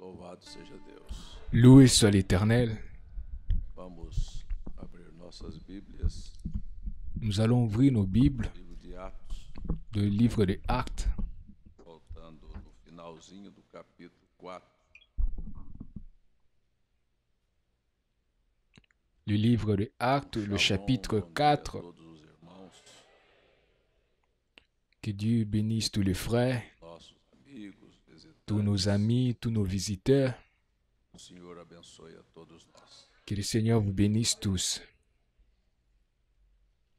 Louvado seja Deus. Loué soit l'Éternel. Vamos abrir nossas Bíblias, Nous allons ouvrir nos Bibles, livro de Atos, le livre des Actes, voltando no finalzinho do capítulo 4. le livre des Actes, le Shalom, chapitre bom dia a 4. todos os irmãos, Que Dieu bénisse tous les frères, nossos amigos, tous nos visitantes. amis, tous nos visiteurs. O Senhor abençoe a todos nós. Que le Seigneur vous bénisse tous.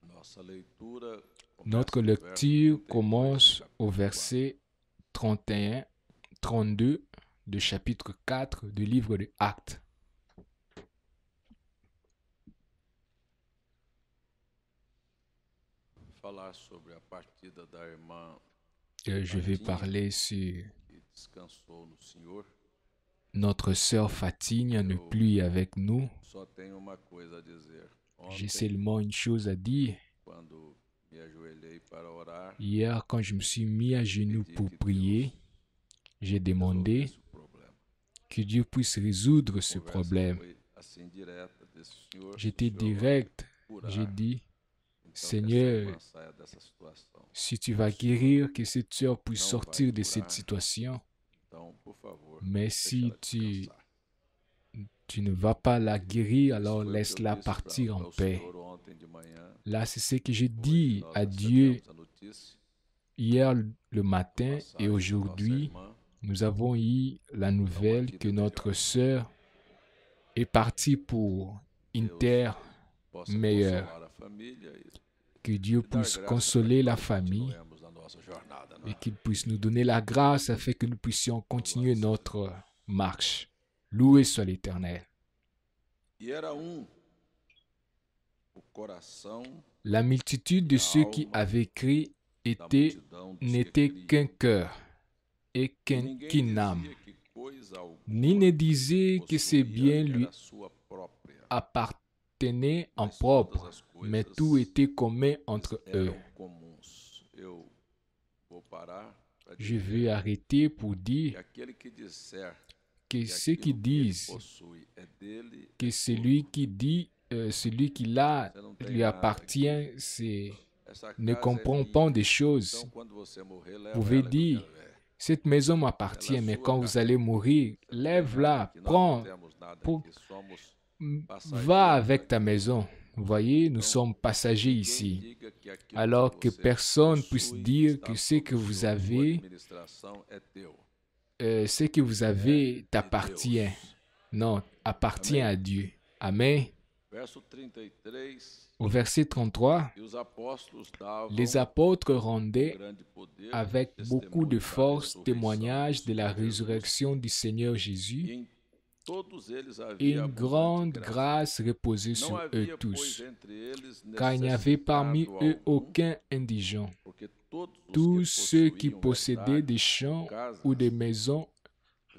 Nossa leitura Notre começa no verso lecture 32 commence do au capítulo verset 31, 32 du chapitre 4 du livre des Actes. falar sobre a partida da irmã Je vais parler sur que descansou no Senhor. notre sœur Fatigne ne plus avec nous. Só tenho uma coisa a dizer. J'ai Ontem, seulement une chose à dire. quando me ajoelhei para orar, Hier, quand je me suis mis à genoux pour prier, j'ai demandé resolvesse o problema. que Dieu puisse résoudre ce A conversa problème. foi assim direta desse Senhor. J'étais se o Senhor vai direct. curar, J'ai dit, então que essa Seigneur, irmã saia dessa situação. si tu vas guérir, que cette sœur puisse Non, sortir va de cette curar. situation. Então, por favor, Mais deixa si ela descansar. tu ne vas pas la guérir, Isso alors foi o que eu laisse-la disse pra- partir en ao paix. Senhor ontem de manhã. Là, c'est ce que j'ai Hoje dit nós à Dieu recebemos a notícia hier le matin da et passagem da nossa aujourd'hui. irmã. Nous avons eu la nouvelle que notre sœur est partie pour une terre Possa meilleure. consolar a família e Que Dieu dar puisse graça consoler para la que nós famille continuemos na nossa jornada, não et é? qu'il puisse nous donner la grâce afin que nous puissions continuer notre marche. Loué soit l'Éternel. E era o coração La multitude de ceux qui avaient cru da était, multidão dos que n'était criam. qu'un cœur et E ninguém qu'une âme. dizia que coisa Ni alguma ne disait que ces biens possuía lui era sua própria, appartenaient en mas propre, todas as mais coisas tout était commun entre eux. eram comuns. Eu vou parar para Je dizer vais arrêter pour que dire aquele que disser que que ceux qui aquilo que ele disent possui é dele, que é celui qui dit, celui qui l'a Você não tem lui nada appartient, c'est essa ne casa é comprend minha. pas des choses. Então, quando você morrer, leva Vous pouvez ela que eu dire, quero ver. cette maison m'appartient, mais quand vous allez mourir, lève-la, Que nós não prends, temos nada pour- aqui, somos va avec ta maison. Vous voyez, nous sommes passagers ici. diga que aquilo Alors que você personne puisse possui dire está que ce sob que vous sua avez, administração é teu. ce que vous avez t'appartient. Non, appartient à Dieu. Amen. Verso 33, Au verset 33, e os apóstolos davam les apôtres rendaient grande poder, avec beaucoup de testemunho da force ressurreição témoignage de la de Jesus. résurrection du Seigneur E Jésus, em todos eles et havia une abundante grande graça. grâce reposait Não sur eux havia, pois, tous, entre eles car il n'y avait parmi necessitado eux algum, aucun indigent. porque todos os Tous que ceux qui possuíam possédaient verdade des champs casas, ou des maisons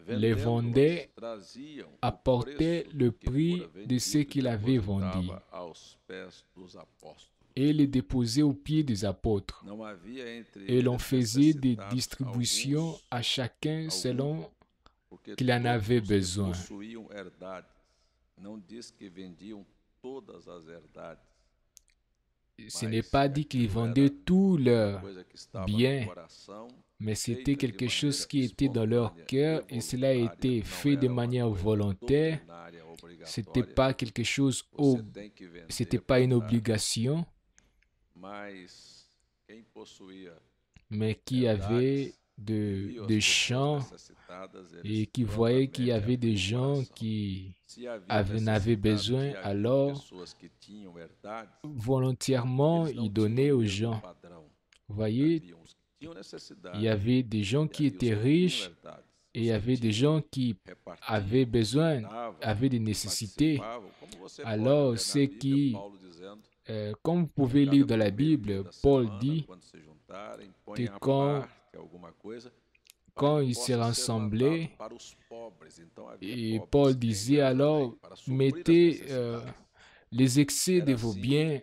les vendendo-as, vendaient, traziam o apportaient preço le do que prix fora de ce vendido e qu'il avait vendu depositava aos pés dos apóstolos. et les déposaient aux pieds des apôtres. Não havia entre Et l'on eles faisait des necessitados distributions alguns, à chacun selon porque qu'il en avait todos os que besoin. possuíam herdades. Não diz que vendiam todas as herdades. Ce n'est pas dit qu'ils vendaient tous leurs Coisa que estava bien, no coração, mais c'était feita de quelque chose maneira qui était dans leur espontânea cœur e et cela a voluntária. été Não fait de era uma manière coisa volontaire. doutrinária, C'était obrigatória. pas quelque chose, Você tem que vender c'était pas une para dar. obligation, Mas quem possuía mais qui avait via de as pessoas champs necessitadas, et eles qui voyait qu'il y prontamente avait des abriam o gens coração. qui Se havia n'avaient necessidade, besoin, se havia alors pessoas que tinham herdades, volontairement eles não ils donnaient tinham o aux mesmo gens. padrão. Vous voyez, Haviam os que tinham necessidade, il y avait des gens e qui havia os étaient que tinham riches herdades. et Os il y que avait des tinham gens qui repartiam, avaient besoin, davam, avaient des nécessités. participavam, como você Alors, pode ver ceux na Bíblia, qui, Paulo dizendo, Comme vous pouvez lire dans la Bible, Paul dit quando se juntarem, que ponham à quand, parte alguma coisa, quand para que ils se possa ser rassemblaient, mandado para os pobres. Então, havia et pobres Paul que disait em alors, Jerusalém, para suprir as mettez necessidades. les excès de Era vos assim biens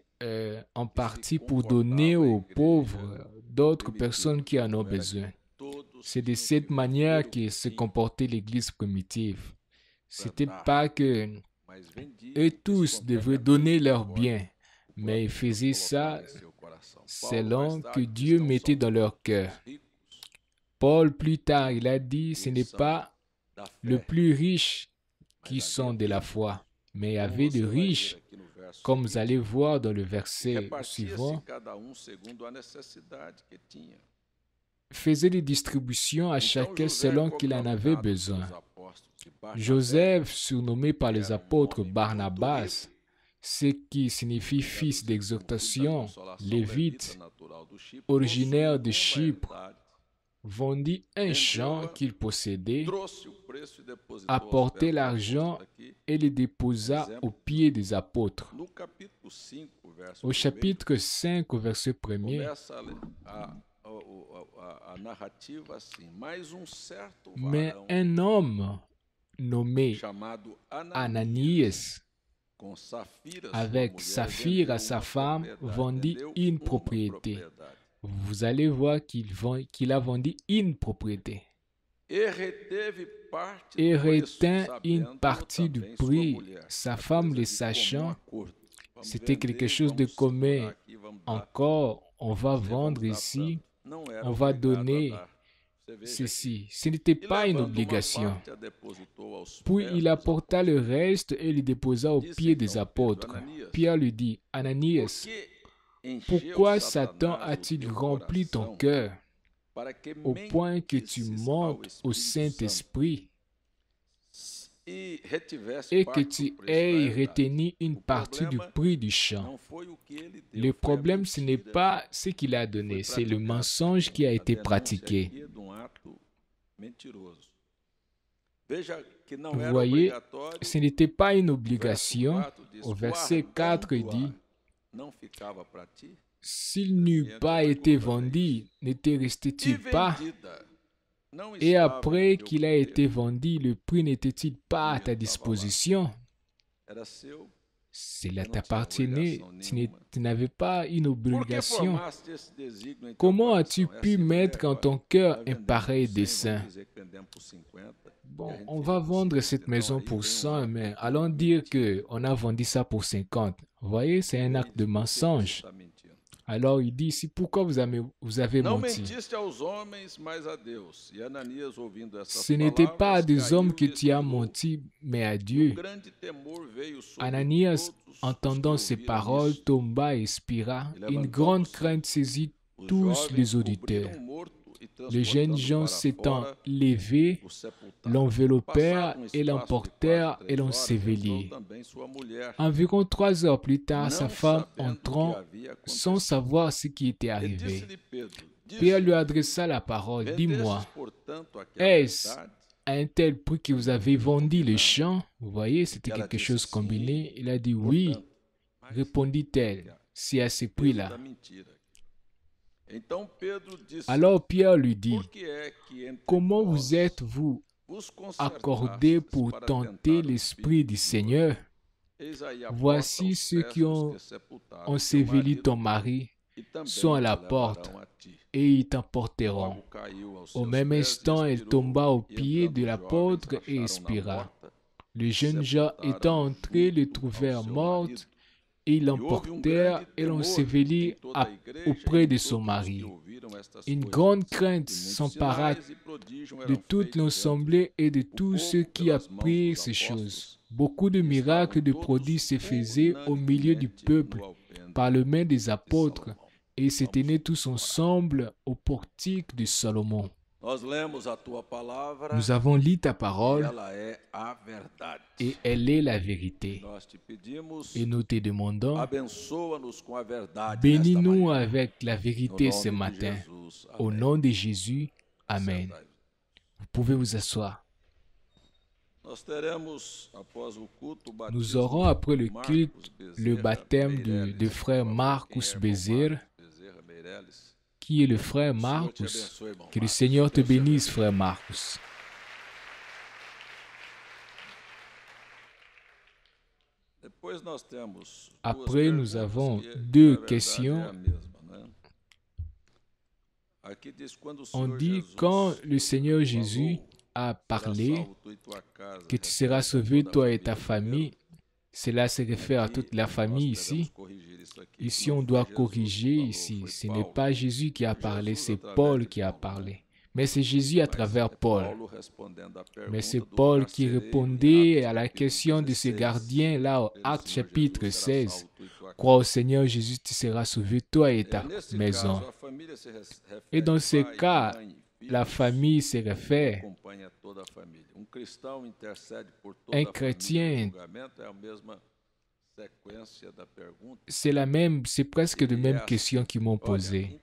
en que se partie pour comportava donner a aux igreja pauvres, d'autres primitiva. personnes qui en ont Não era besoin. que todos C'est de cette manière que se comportait l'Église primitive. C'était pas que eux tous devaient donner leurs biens, mais ils faisaient ça selon que Dieu mettait dans leur cœur. Paul, plus tard, il a dit, ce n'est pas le plus riche qui sont de la foi, mais il y avait de riches, comme vous allez voir dans le verset suivant, faisait des distributions à chacun selon qu'il en avait besoin. Joseph, surnommé par les apôtres Barnabas, ce qui signifie fils d'exhortation, lévite, originaire de Chypre, vendit un champ qu'il possédait, apportait l'argent et le déposa aux pieds des apôtres. Au chapitre 5, au verset 1er, mais un homme nommé Ananias, avec Saphir, sa femme, vendit une propriété. Vous allez voir qu'il a vendu une propriété et retint une partie du prix. Sa femme, le sachant, c'était quelque chose de commun. Encore, on va vendre ici, on va donner ceci. Ce n'était pas une obligation. Puis il apporta le reste et le déposa aux pieds des apôtres. Pierre lui dit, Ananias, pourquoi Satan a-t-il rempli ton cœur au point que tu montes au Saint-Esprit et que tu aies retenu une partie du prix du champ? Le problème, ce n'est pas ce qu'il a donné, c'est le mensonge qui a été pratiqué. Vous voyez, ce n'était pas une obligation. Au verset 4, il dit, s'il n'eût pas été vendu, n'était resté-il pas? Et après qu'il a été vendu, le prix n'était-il pas à ta disposition? Cela t'appartenait, tu n'avais pas une obligation. Comment as-tu pu mettre en ton cœur un pareil dessein? Bon, on va vendre cette maison pour 100, mais allons dire qu'on a vendu ça pour 50. Vous voyez, c'est un acte de mensonge. Alors il dit ici, pourquoi vous avez menti? Ce n'était pas à des hommes que tu as menti, mais à Dieu. Ananias, entendant ces paroles, tomba et expira. Une grande crainte saisit tous les auditeurs. Les jeunes gens s'étant levés, l'enveloppèrent et l'emportèrent et l'ensevelirent. Environ 3 heures plus tard, sa femme entrant sans savoir ce qui était arrivé. Pierre lui adressa la parole. Dis-moi, est-ce à un tel prix que vous avez vendu le champ? Vous voyez, c'était quelque chose combiné. Il a dit oui. Répondit-elle, c'est à ce prix-là. Alors Pierre lui dit, comment vous êtes-vous accordés pour tenter l'Esprit du Seigneur? Voici ceux qui ont enseveli ton mari sont à la porte et ils t'emporteront. Au même instant, elle tomba aux pieds de l'apôtre et expira. Les jeunes gens étant entrés le trouvèrent morte. Ils l'emportèrent et l'ensevelirent auprès de son mari. Une grande crainte s'empara de toute l'assemblée et de tous ceux qui apprirent ces choses. Beaucoup de miracles et de prodiges se faisaient au milieu du peuple par le main des apôtres et ils se tenaient tous ensemble au portique de Salomon. Nous avons lu ta parole et elle est la vérité. Et nous te demandons, bénis-nous avec la vérité ce matin. Au nom de Jésus, Amen. Vous pouvez vous asseoir. Nous aurons après le culte le baptême de frère Marcus Bezerra, qui est le frère Marcus. Que le Seigneur te bénisse, frère Marcus. Après, nous avons 2 questions. On dit quand le Seigneur Jésus a parlé que tu seras sauvé, toi et ta famille, cela se réfère à toute la famille ici. Ici, on doit corriger ici. Ce n'est pas Jésus qui a parlé, c'est Paul qui a parlé. Mais c'est Jésus à travers Paul. Mais c'est Paul qui répondait à la question de ce gardien là au Actes chapitre 16. Crois au Seigneur Jésus, tu seras sauvé, toi et ta maison. Et dans ce cas, la famille se réfère. Un chrétien, c'est presque les mêmes questions qu'ils m'ont posées.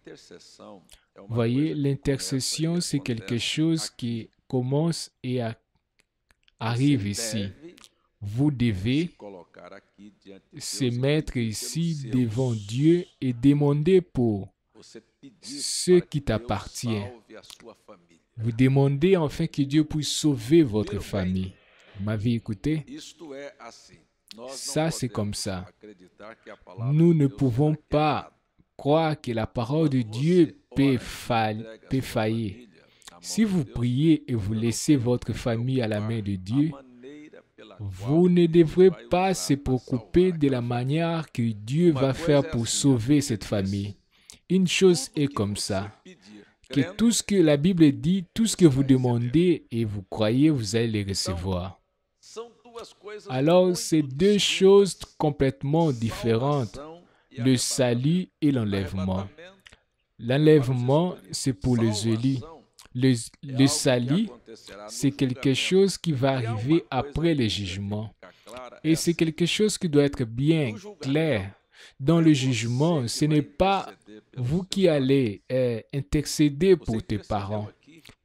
Voyez, l'intercession, c'est quelque chose qui commence et arrive ici. Vous devez se mettre ici devant Dieu et demander pour ce qui t'appartient. Vous demandez enfin que Dieu puisse sauver votre famille. Vous m'avez écouté? Ça, c'est comme ça. Nous ne pouvons pas croire que la parole de Dieu peut faillir. Si vous priez et vous laissez votre famille à la main de Dieu, vous ne devrez pas se préoccuper de la manière que Dieu va faire pour sauver cette famille. Une chose est comme ça, que tout ce que la Bible dit, tout ce que vous demandez et vous croyez, vous allez le recevoir. Alors, c'est deux choses complètement différentes, le salut et l'enlèvement. L'enlèvement, c'est pour les élus. Le salut, c'est quelque chose qui va arriver après le jugement. Et c'est quelque chose qui doit être bien clair. Dans le jugement, ce n'est pas vous qui allez intercéder pour tes parents.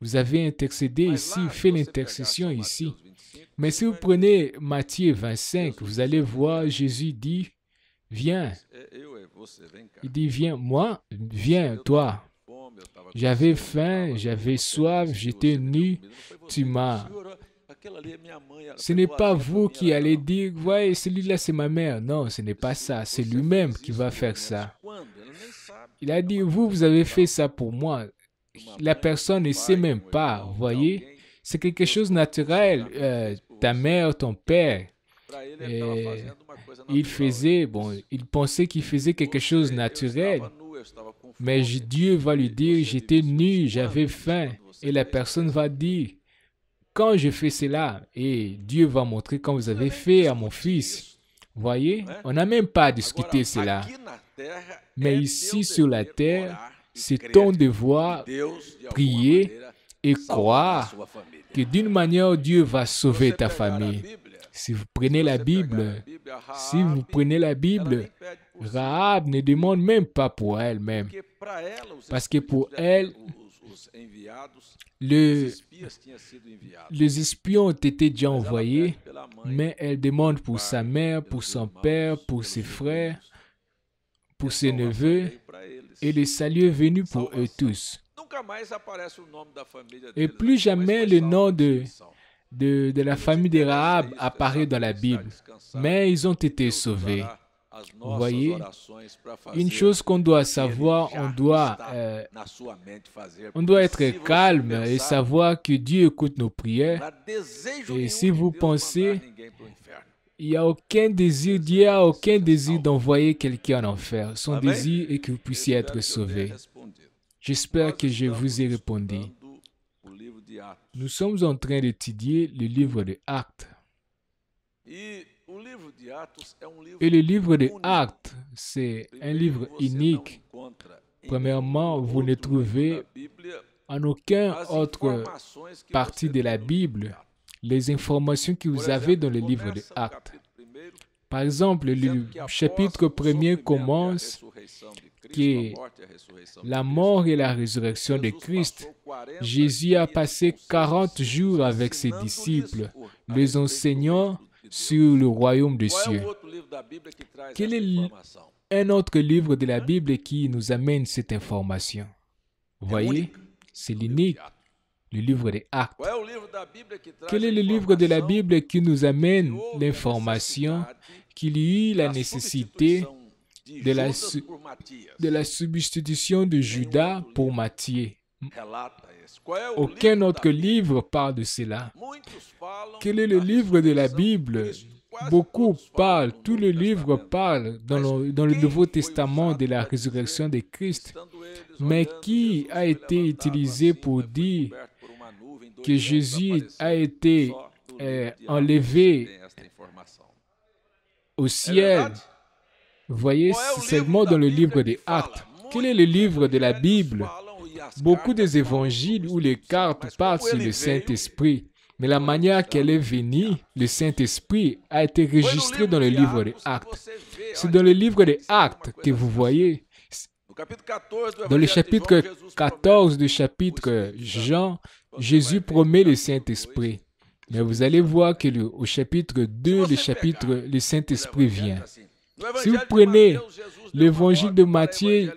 Vous avez intercédé ici, fait l'intercession ici. Mais si vous prenez Matthieu 25, vous allez voir Jésus dit, viens. Il dit, viens, moi, viens, toi. J'avais faim, j'avais soif, j'étais nu, tu m'as. Ce n'est pas vous qui allez dire, ouais, celui-là c'est ma mère. Non, ce n'est pas ça. C'est lui-même qui va faire ça. Il a dit, vous avez fait ça pour moi. La personne ne sait même pas, vous voyez. C'est quelque chose de naturel. Ta mère, ton père, il pensait qu'il faisait quelque chose de naturel. Mais Dieu va lui dire, j'étais nu, j'avais faim. Et la personne va dire, quand je fais cela, et Dieu va montrer quand vous avez fait à mon fils. Vous voyez, on n'a même pas discuté cela. Mais ici sur la terre, c'est ton devoir prier et croire que d'une manière, Dieu va sauver ta famille. Si vous prenez la Bible, Rahab ne demande même pas pour elle-même. Parce que pour elle, les espions ont été déjà envoyés, mais elle demande pour sa mère, pour son père, pour ses frères, pour ses neveux, et le salut est venu pour eux tous. Et plus jamais le nom de la famille de Rahab apparaît dans la Bible, mais ils ont été sauvés. Vous voyez, une chose qu'on doit savoir, on doit être calme et savoir que Dieu écoute nos prières. Et si vous pensez, il n'y a aucun désir, Dieu n'a aucun désir d'envoyer quelqu'un en enfer. Son désir est que vous puissiez être sauvés. J'espère que je vous ai répondu. Nous sommes en train d'étudier le livre des Actes. Et le livre des Actes, c'est un livre unique. Premièrement, vous ne trouvez en aucune autre partie de la Bible les informations que vous avez dans le livre des Actes. Par exemple, le chapitre 1er commence que la mort et la résurrection de Christ. Jésus a passé 40 jours avec ses disciples, les enseignant sur le royaume des cieux. Quel est un autre livre de la Bible qui nous amène cette information? Vous voyez, c'est l'unique, le livre des Actes. Quel est le livre de la Bible qui nous amène l'information qu'il y eut la nécessité de la substitution de Judas pour Matthieu. Aucun autre livre parle de cela. Quel est le livre de la Bible? Beaucoup parlent, tout le livre parle dans le Nouveau Testament de la résurrection de Christ. Mais qui a été utilisé pour dire que Jésus a été enlevé au ciel? Vous voyez, c'est seulement dans le livre des Actes. Quel est le livre de la Bible? Beaucoup des évangiles où les cartes parlent sur le Saint-Esprit. Mais la manière qu'elle est venue, le Saint-Esprit a été enregistré dans le livre des Actes. C'est dans le livre des Actes que vous voyez. Dans le chapitre 14 du chapitre Jean, Jésus promet le Saint-Esprit. Mais vous allez voir que au chapitre 2, le Saint-Esprit vient. Si vous prenez l'évangile de Matthieu,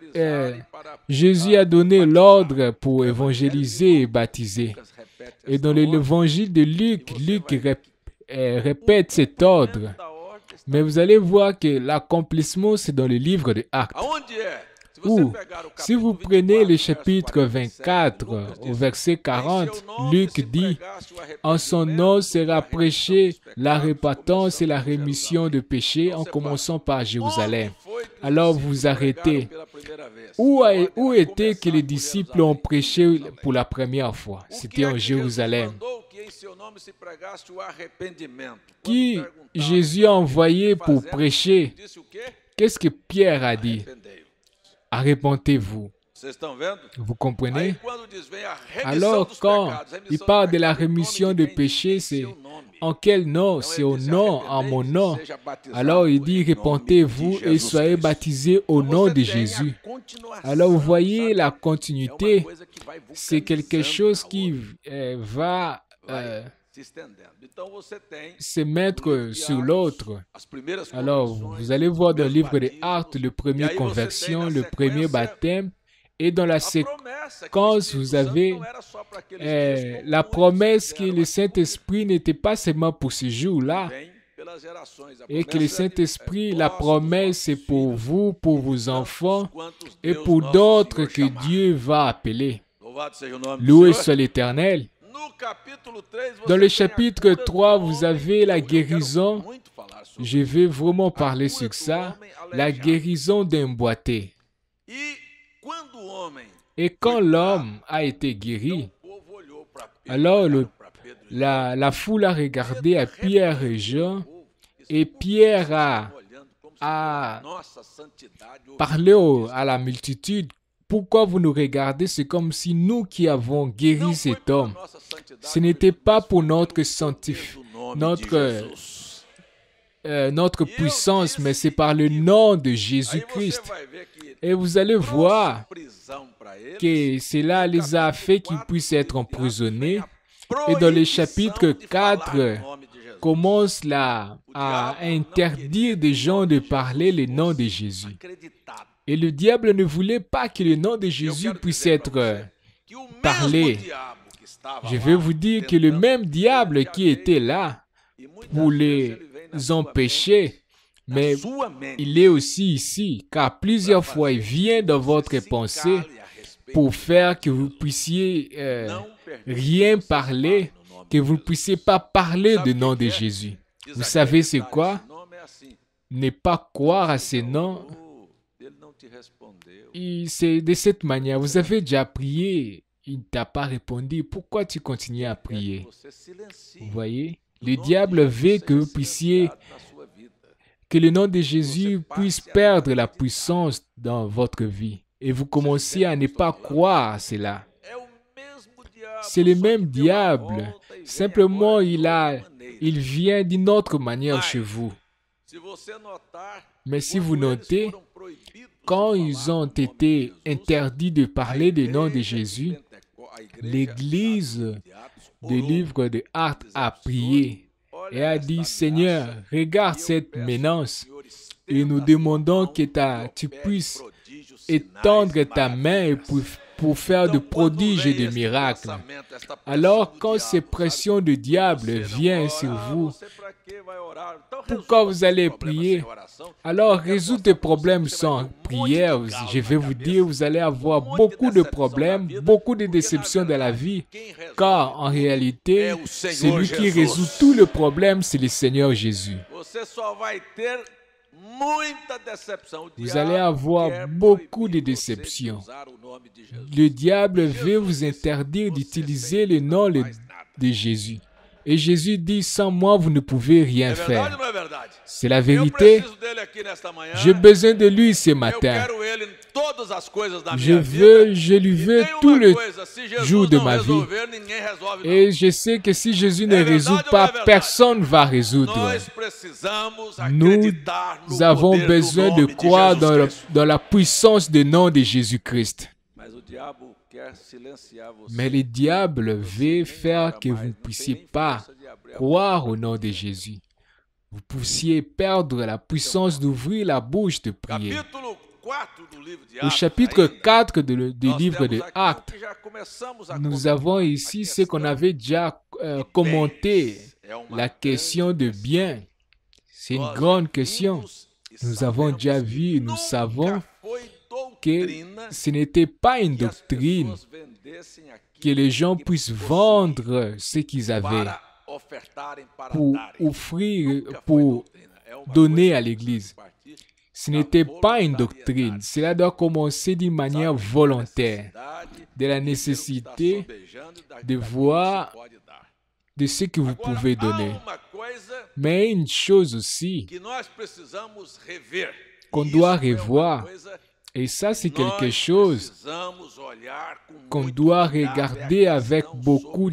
Jésus a donné l'ordre pour évangéliser et baptiser. Et dans l'évangile de Luc, répète cet ordre. Mais vous allez voir que l'accomplissement, c'est dans le livre des Actes. Ou, si vous prenez le chapitre 24, au verset 40, Luc dit, « En son nom sera prêchée la repentance et la rémission de péchés en commençant par Jérusalem. » Alors vous arrêtez. Où était que les disciples ont prêché pour la première fois? C'était en Jérusalem. Qui Jésus a envoyé pour prêcher? Qu'est-ce que Pierre a dit? Arrepentez-vous. Vous comprenez? Alors, quand il parle de la rémission de péché, c'est en quel nom? C'est au nom, en mon nom. Alors, il dit, repentez-vous et soyez baptisés au nom de Jésus. Alors, vous voyez la continuité. C'est quelque chose qui va se mettre sur l'autre. Alors, vous allez voir dans le livre des Actes, le premier conversion, le premier baptême, et dans la séquence, vous avez la promesse que le Saint-Esprit n'était pas seulement pour ce jour-là, et que le Saint-Esprit, la promesse, c'est pour vous, pour vos enfants, et pour d'autres que Dieu va appeler. Loué soit l'Éternel. Dans le chapitre 3, vous avez la guérison. Je vais vraiment parler sur ça. La guérison d'un boiteux. Et quand l'homme a été guéri, alors la foule a regardé à Pierre et Jean, et Pierre a parlé à la multitude. Pourquoi vous nous regardez? C'est comme si nous qui avons guéri cet homme. Ce n'était pas pour notre puissance, mais c'est par le nom de Jésus-Christ. Et vous allez voir que cela les a fait qu'ils puissent être emprisonnés. Et dans le chapitre 4, commence à interdire des gens de parler le nom de Jésus. Et le diable ne voulait pas que le nom de Jésus puisse être parlé. Je vais vous dire que le même diable qui était là pour les empêcher, mais il est aussi ici, car plusieurs fois il vient dans votre pensée pour faire que vous puissiez rien parler, que vous ne puissiez pas parler du nom de Jésus. Vous savez c'est quoi? Ne pas croire à ce nom. C'est de cette manière. Vous avez déjà prié, il ne t'a pas répondu. Pourquoi tu continues à prier? Vous voyez? Le diable veut que vous puissiez, que le nom de Jésus puisse perdre la puissance dans votre vie. Et vous commencez à ne pas croire à cela. C'est le même diable. Simplement, il vient d'une autre manière chez vous. Mais si vous notez, quand ils ont été interdits de parler du nom de Jésus, l'Église du livre des Actes a prié et a dit, Seigneur, regarde cette menace et nous demandons que tu puisses étendre ta main et pour faire de prodiges et de miracles. Alors, quand ces pressions du diable viennent sur vous, pourquoi vous allez prier? Alors, résoudre des problèmes sans prière, je vais vous dire, vous allez avoir beaucoup de problèmes, beaucoup de déceptions dans la vie, car en réalité, celui qui résout tous les problèmes, c'est le Seigneur Jésus. Vous allez avoir beaucoup de déceptions. Le diable veut vous interdire d'utiliser le nom de Jésus. Et Jésus dit, sans moi, vous ne pouvez rien faire. C'est la vérité. J'ai besoin de lui ce matin. Je lui veux tout le jour de ma vie. Et je sais que si Jésus ne résout pas, personne ne va résoudre. Nous avons besoin de croire dans la puissance du nom de Jésus-Christ. Mais le diable veut faire que vous ne puissiez pas croire au nom de Jésus. Vous puissiez perdre la puissance d'ouvrir la bouche de prier. Au chapitre 4 du livre de Actes, nous avons ici ce qu'on avait déjà commenté, la question de bien. C'est une grande question. Nous avons déjà vu, nous savons que ce n'était pas une doctrine que les gens puissent vendre ce qu'ils avaient pour offrir, pour donner à l'Église. Ce n'était pas une doctrine. Cela doit commencer d'une manière volontaire, de la nécessité de voir de ce que vous pouvez donner. Mais une chose aussi qu'on doit revoir, et ça c'est quelque chose qu'on doit regarder avec beaucoup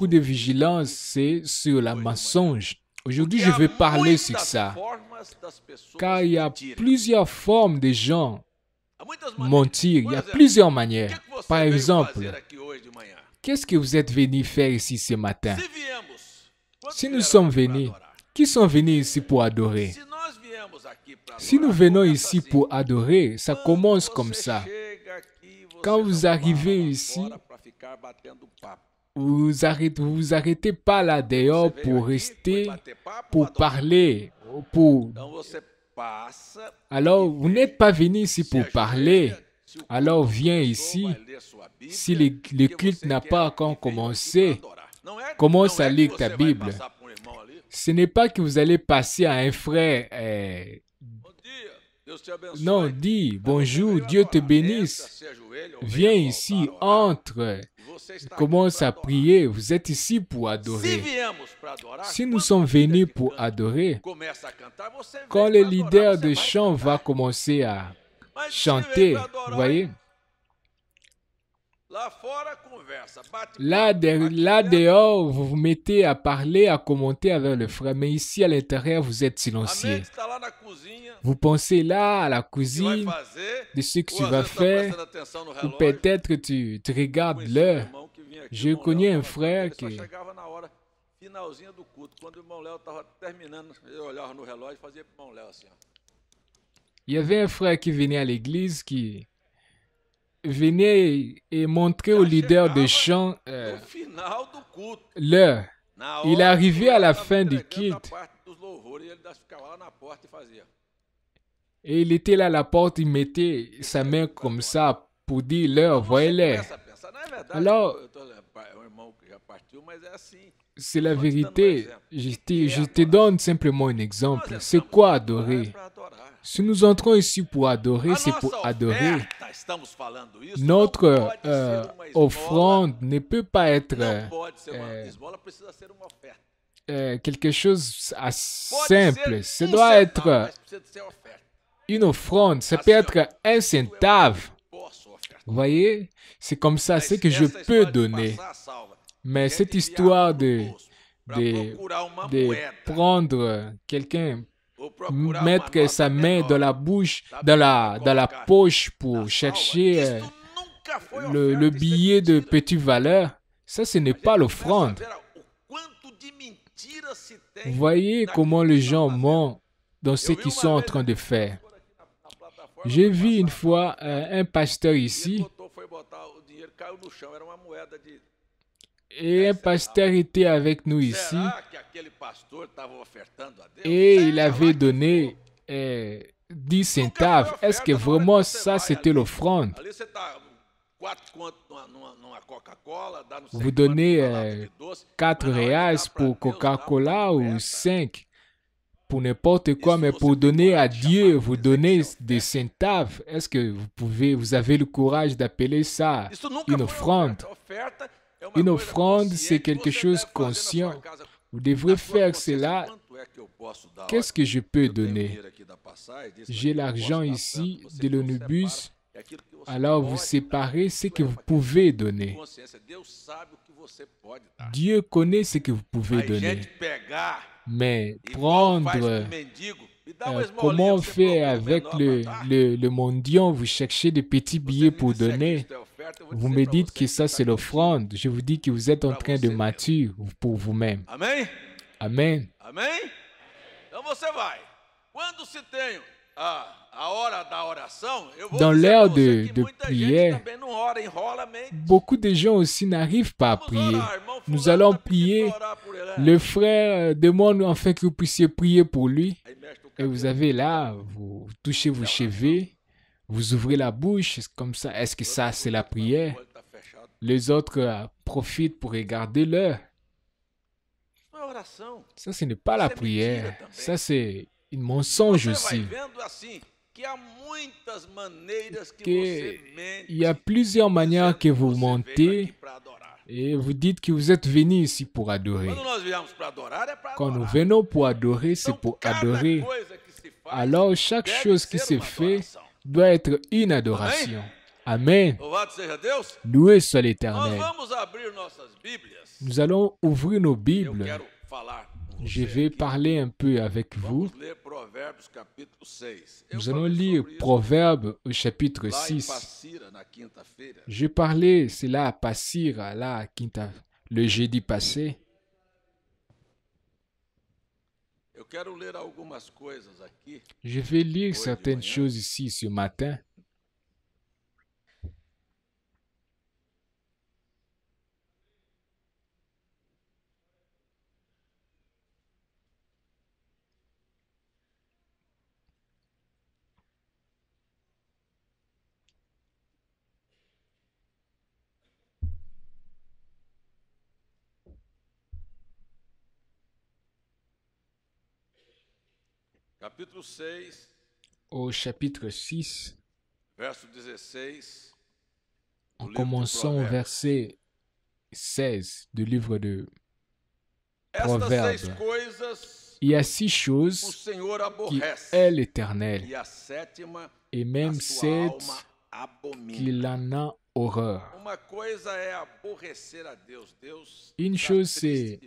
de vigilance, c'est sur la mensonge. Aujourd'hui, je vais parler sur ça, car il y a plusieurs formes de gens mentir. Il y a plusieurs manières. Par exemple, qu'est-ce que vous êtes venus faire ici ce matin? Si nous sommes venus, qui sont venus ici pour adorer? Si nous venons ici pour adorer, ça commence comme ça. Quand vous arrivez ici, vous vous arrêtez pas là dehors pour rester, pour parler, Alors, vous n'êtes pas venu ici pour parler. Alors, viens ici. Si le culte n'a pas encore commencé, commence à lire ta Bible. Ce n'est pas que vous allez passer à un frère. Non, dis bonjour, Dieu te bénisse. Viens ici, entre. Commence à prier. Vous êtes ici pour adorer. Si nous sommes venus pour adorer, quand le leader de chant va commencer à chanter, vous voyez, là dehors, vous vous mettez à parler, à commenter avec le frère, mais ici à l'intérieur, vous êtes silencieux. Vous pensez là à la cuisine, de ce que tu vas faire, ou peut-être tu regardes l'heure. Je connais un frère qui... Il y avait un frère qui venait à l'église qui venait et montrait au leader de chant l'heure. Il est arrivé à la fin du culte. Et il était là à la porte, il mettait sa main comme ça pour dire l'heure, voyez-les. Alors, c'est la vérité. Je te donne simplement un exemple. C'est quoi adorer? Si nous entrons ici pour adorer, c'est pour adorer. Notre offrande ne peut pas être quelque chose de simple. Ça doit être une offrande. Ça peut être un centave. Vous voyez? C'est comme ça, c'est que je peux donner. Mais cette histoire de prendre quelqu'un, mettre sa main dans la bouche, dans la poche pour chercher le billet de petite valeur, ça, ce n'est pas l'offrande. Vous voyez comment les gens mentent dans ce qu'ils sont en train de faire. J'ai vu une fois un pasteur ici. Et un pasteur était avec nous ici. Et il avait donné 10 centaves. Est-ce que vraiment ça, c'était l'offrande? Vous donnez 4 reals pour Coca-Cola ou 5 pour n'importe quoi, mais pour donner à Dieu, vous donnez des centaves. Est-ce que vous avez le courage d'appeler ça une offrande? Une offrande, c'est quelque chose conscient. Vous devrez faire cela. Qu'est-ce que je peux donner? J'ai l'argent ici de l'omnibus. Alors vous séparez ce que vous pouvez donner. Dieu connaît ce que vous pouvez donner. Mais prendre, comment on fait avec le mendiant, vous cherchez des petits billets pour donner. Vous me dites que ça c'est l'offrande. Je vous dis que vous êtes en train de mentir pour vous-même. Amen. Amen. Amen. Então você vai. Quando se tem a hora da oração, dans l'heure de prière, beaucoup de gens aussi n'arrivent pas à prier. Nous allons prier. Le frère demande en fait que vous puissiez prier pour lui. Et vous avez là, vous touchez vos cheveux, vous ouvrez la bouche, comme ça. Est-ce que ça, c'est la prière? Les autres profitent pour regarder l'heure. Ça, ce n'est pas la prière. Ça, c'est un mensonge aussi. Il y a plusieurs manières que vous montez et vous dites que vous êtes venu ici pour adorer. Quand nous venons pour adorer, c'est pour adorer. Alors, chaque chose qui se fait doit être une adoration. Amen. Loué soit l'Éternel. Nous allons ouvrir nos Bibles. Je vais parler un peu avec vous. Nous allons lire Proverbes au chapitre 6. J'ai parlé cela à Passira, le jeudi passé. Je vais lire certaines choses ici ce matin. Au chapitre 6, en commençant au verset 16 du livre de Proverbes, il y a 6 choses qui est l'Éternel, et même 7 qu'il en a horreur. Une chose, c'est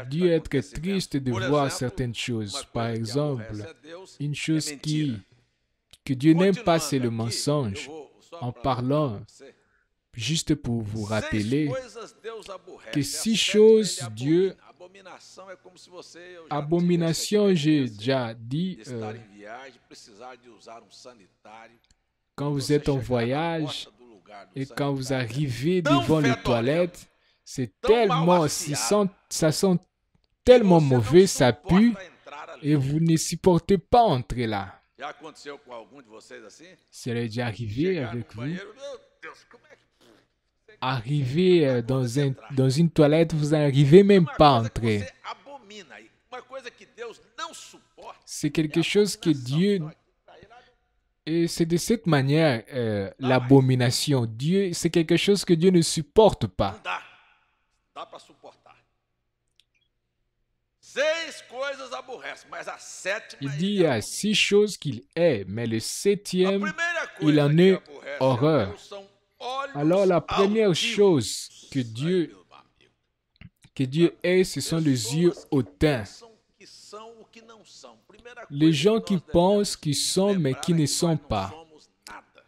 Dieu être triste de voir certaines choses. Par exemple, une chose que Dieu n'aime pas, c'est le mensonge. En parlant, juste pour vous rappeler que 6 choses, Dieu, abomination, j'ai déjà dit, quand vous êtes en voyage et quand vous arrivez devant les toilettes, c'est tellement, ça sent tellement mauvais, ça pue, et vous ne supportez pas entrer là. C'est déjà arrivé avec vous. Arriver dans une toilette, vous n'arrivez même pas à entrer. C'est quelque chose que Dieu... Et c'est de cette manière l'abomination. Dieu, c'est quelque chose que Dieu ne supporte pas. Il dit il y a 6 choses qu'il hait, mais le 7e, il en est horreur. Alors la première chose que Dieu hait, ce sont les yeux hautains. Les gens qui pensent qu'ils sont, mais qui ne sont pas.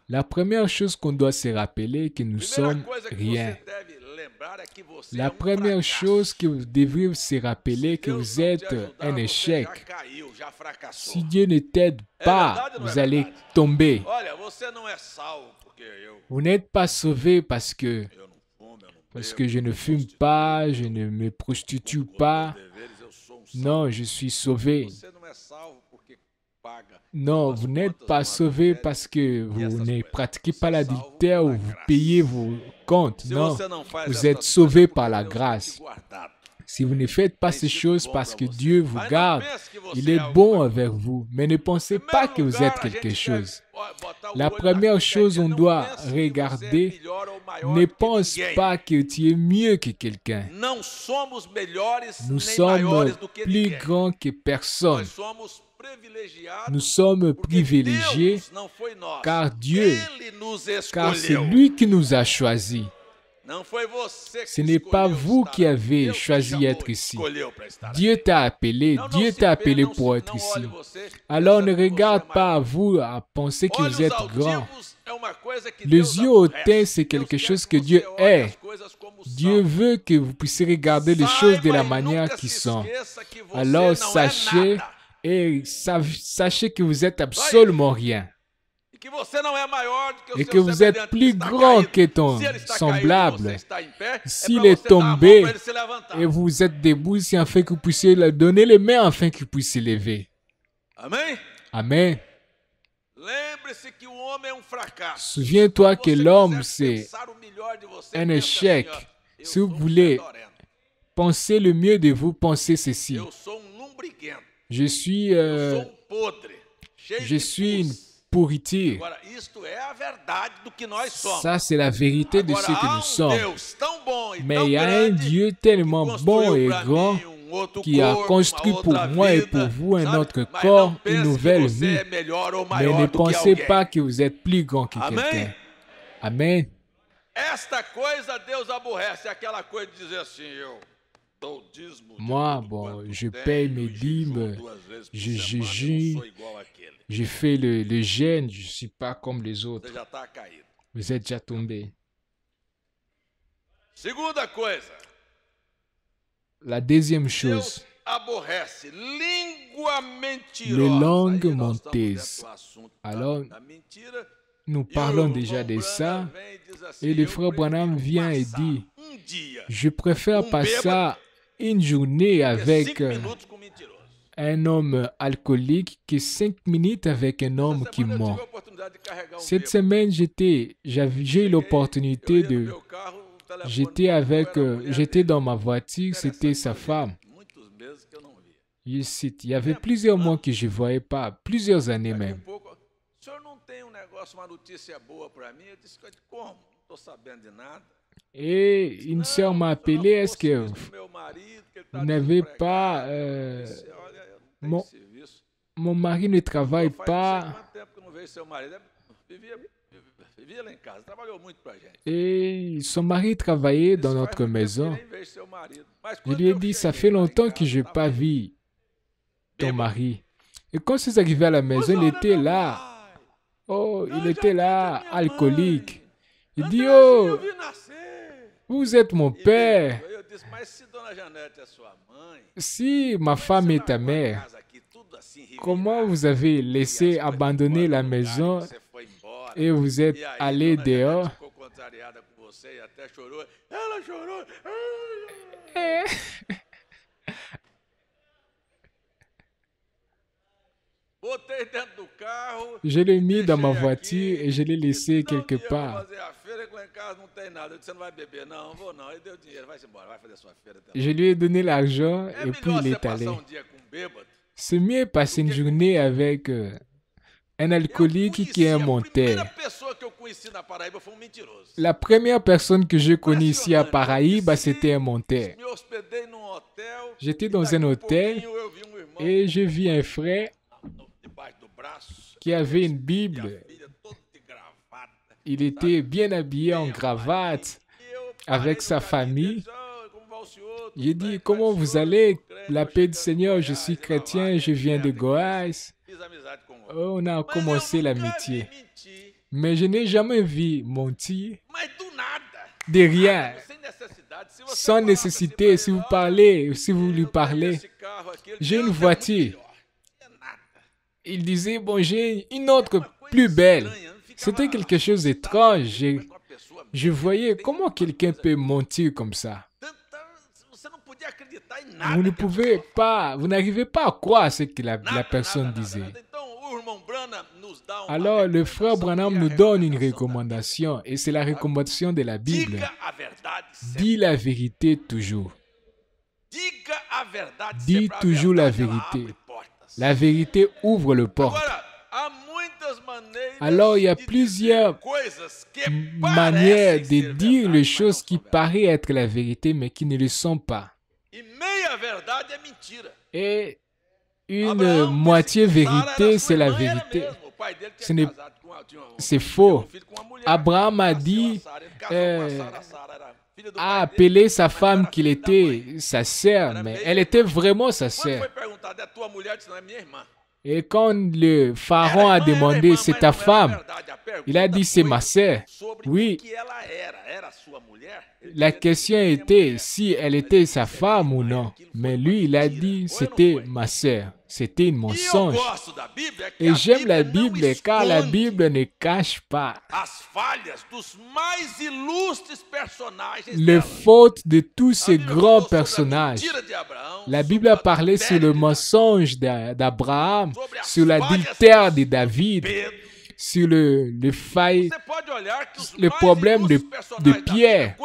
La première chose qu'on doit se rappeler, que nous sommes rien. La première chose que vous devriez se rappeler, que vous êtes un échec. Si Dieu ne t'aide pas, vous allez tomber. Vous n'êtes pas sauvé parce que je ne fume pas, je ne me prostitue pas. Non, je suis sauvé. Non, vous n'êtes pas sauvé parce que vous ne pratiquez pas l'adultère ou vous payez vos comptes. Non, vous êtes sauvé par la grâce. Si vous ne faites pas ces choses parce que Dieu vous garde, il est bon envers vous. Mais ne pensez pas que vous êtes quelque chose. La première chose on doit regarder, ne pense pas que tu es mieux que quelqu'un. Nous sommes plus grands que personne. Nous sommes privilégiés car c'est lui qui nous a choisis. Ce n'est pas vous qui avez choisi d'être ici. Dieu t'a appelé pour être ici. Alors ne regarde pas à vous à penser que vous êtes grand. Les yeux hautains, c'est quelque chose que Dieu est. Dieu veut que vous puissiez regarder les choses de la manière qu'ils sont. Alors sachez que vous êtes absolument rien. Et que vous êtes plus grand que ton semblable. S'il est tombé et vous êtes debout, c'est afin que vous puissiez lui donner les mains afin qu'il puisse s'élever. Amen. Souviens-toi que l'homme, c'est un échec. Si vous voulez penser le mieux de vous, pensez ceci. Je suis une pourriture. Ça, c'est la vérité de ce que nous sommes. Mais il y a un Dieu tellement bon et grand qui a construit pour moi et pour vous un autre corps, une nouvelle vie. Mais ne pensez pas que vous êtes plus grand que quelqu'un. Amen. Moi, je paye mes dîmes, je jeûne, je fais le jeûne, je ne suis pas comme les autres. Vous êtes déjà tombé. La deuxième chose, les langues menteuses. Alors, nous parlons déjà de ça. Et le frère Branham vient et dit, je préfère passer une journée avec un homme alcoolique que 5 minutes avec un homme qui ment. Cette semaine, j'ai eu l'opportunité de... J'étais dans ma voiture, c'était sa femme. Il y avait plusieurs mois que je ne voyais pas, plusieurs années même. Et une sœur m'a appelé, est-ce que vous n'avez pas... mon mari ne travaille pas. Et son mari travaillait dans notre maison. Je lui ai dit, ça fait longtemps que je n'ai pas vu ton mari. Et quand c'est arrivé à la maison, il était là. Oh, il était là, alcoolique. Il dit, oh, vous êtes mon père. Si ma femme est ta mère, comment vous avez laissé abandonner la maison et vous êtes allé dehors? Je l'ai mis dans ma voiture et je l'ai laissé quelque part. Je lui ai donné l'argent et puis il est allé. C'est mieux passer une journée avec un alcoolique qui est un menteur. La première personne que j'ai connue ici à Paraíba, c'était un menteur. J'étais dans un hôtel et j'ai vu un frère qui avait une Bible. Il était bien habillé en cravate avec sa famille. J'ai dit, comment vous allez? La paix du Seigneur, je suis chrétien, je viens de Goiás. On a commencé l'amitié. Mais je n'ai jamais vu mentir de rien. Sans nécessité, si vous lui parlez, j'ai une voiture. il disait, bon, j'ai une autre plus belle. C'était quelque chose d'étrange. Je voyais comment quelqu'un peut mentir comme ça. Vous n'arrivez pas à croire ce que la personne disait. Alors, le frère Branham nous donne une recommandation, et c'est la recommandation de la Bible. Dis la vérité toujours. Dis toujours la vérité. La vérité ouvre le porte. Alors, il y a plusieurs manières de dire les choses qui paraissent être la vérité, mais qui ne le sont pas. Et une moitié vérité, c'est la vérité. C'est faux. Abraham a dit, a appelé sa femme qu'il était sa sœur, mais elle était vraiment sa sœur. Et quand le pharaon a demandé, c'est ta femme, il a dit, c'est ma sœur. Oui. La question était si elle était sa femme ou non. Mais lui, il a dit, c'était ma sœur. C'était un mensonge. Et j'aime la Bible car la Bible ne cache pas les fautes de tous ces grands personnages. La Bible a parlé sur le mensonge d'Abraham, sur l'adultère de David, sur le problème de Pierre.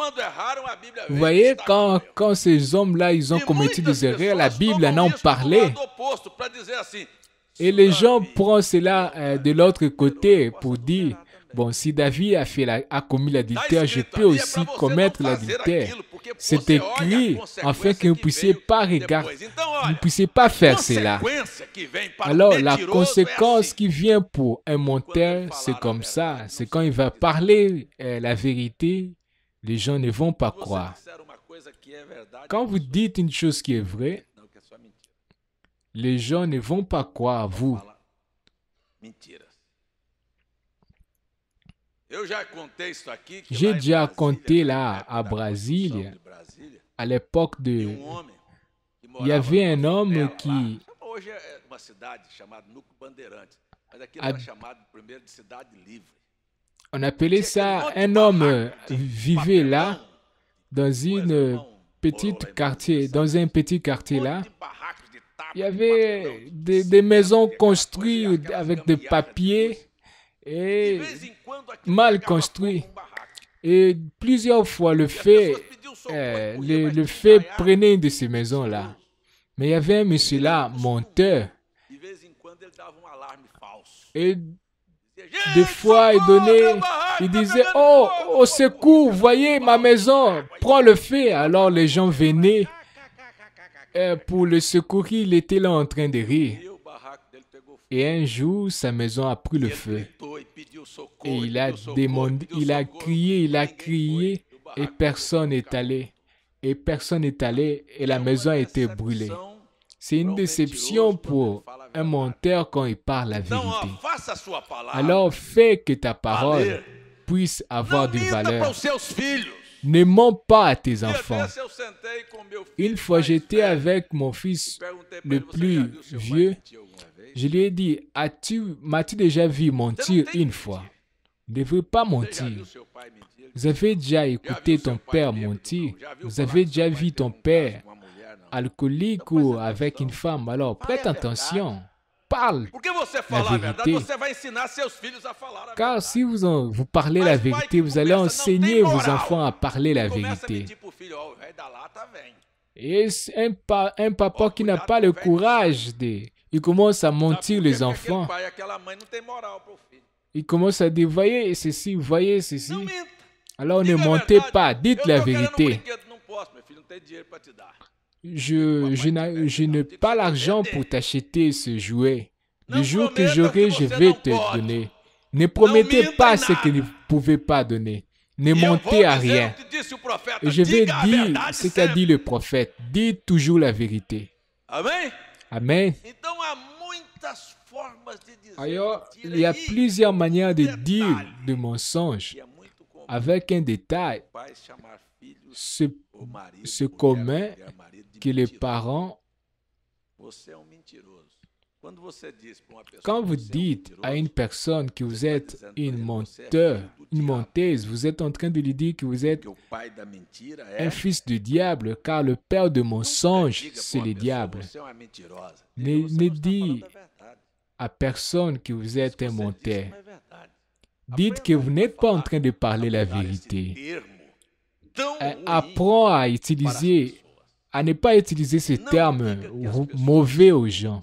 Vous voyez, quand ces hommes-là, ils ont commis des erreurs, la Bible en a parlé. Et les gens prennent cela de l'autre côté pour dire, bon, si David a commis l'adultère, je peux aussi commettre l'adultère. C'est écrit afin que vous ne puissiez pas regarder, vous ne puissiez pas faire cela. Alors, la conséquence qui vient pour un menteur, c'est comme ça. C'est quand il va parler la vérité, les gens ne vont pas croire. Quand vous dites une chose qui est vraie, les gens ne vont pas croire vous. J'ai déjà compté là à Brasilia, à l'époque de... Il y avait un homme qui... On appelait ça, un homme vivait là, dans un petit quartier là. Il y avait des maisons construites avec des papiers et mal construites. Et plusieurs fois, le fait prenait une de ces maisons-là. Mais il y avait un monsieur là, monteur. Et des fois, il disait, oh, au secours, voyez ma maison, prends le feu. Alors les gens venaient pour le secourir, il était là en train de rire. Et un jour, sa maison a pris le feu. Et il a demandé, il a crié, et personne n'est allé. Et la maison a été brûlée. C'est une déception pour un menteur quand il parle la vérité. Alors fais que ta parole puisse avoir de valeur. Ne mens pas à tes enfants. Une fois, j'étais avec mon fils le plus vieux. Je lui ai dit, m'as-tu déjà vu mentir une fois? Ne veux pas mentir. Vous avez déjà écouté ton père mentir. Vous avez déjà vu ton père alcoolique ou avec une femme. Alors, prête attention. Parle la vérité. Car si vous parlez la vérité, vous allez enseigner vos enfants à parler la vérité. Et un papa qui n'a pas le courage il commence à mentir les enfants. Il commence à dire, voyez ceci, voyez ceci. Alors ne mentez pas, dites la vérité. Je n'ai pas l'argent pour t'acheter ce jouet. Le jour que j'aurai, je vais te donner. Ne promettez pas ce que vous ne pouvez pas donner. Ne mentez à rien. Et je vais dire ce qu'a dit le prophète. Dites toujours la vérité. Amen. Alors, il y a plusieurs manières de dire des mensonges. Avec un détail, ce commun que les parents Quand vous dites à une personne que vous êtes une menteuse, vous êtes en train de lui dire que vous êtes un fils du diable, car le père de mensonge, c'est le diable. Ne dites à personne que vous êtes un menteur. Dites que vous n'êtes pas en train de parler la vérité. Apprends à ne pas utiliser ces termes mauvais aux gens.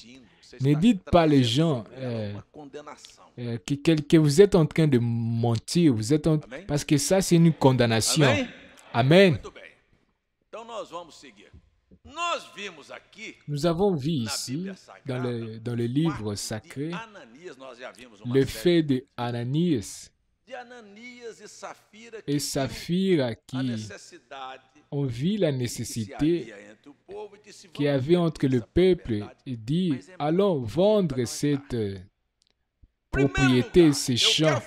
Ne dites pas les gens que vous êtes en train de mentir. Parce que ça, c'est une condamnation. Amen. Nous avons vu ici, dans le livre sacré, le fait de Ananias et Saphira qui ont vu la nécessité qu'il y avait entre le peuple et dit « Allons vendre cette propriété, ces champs ».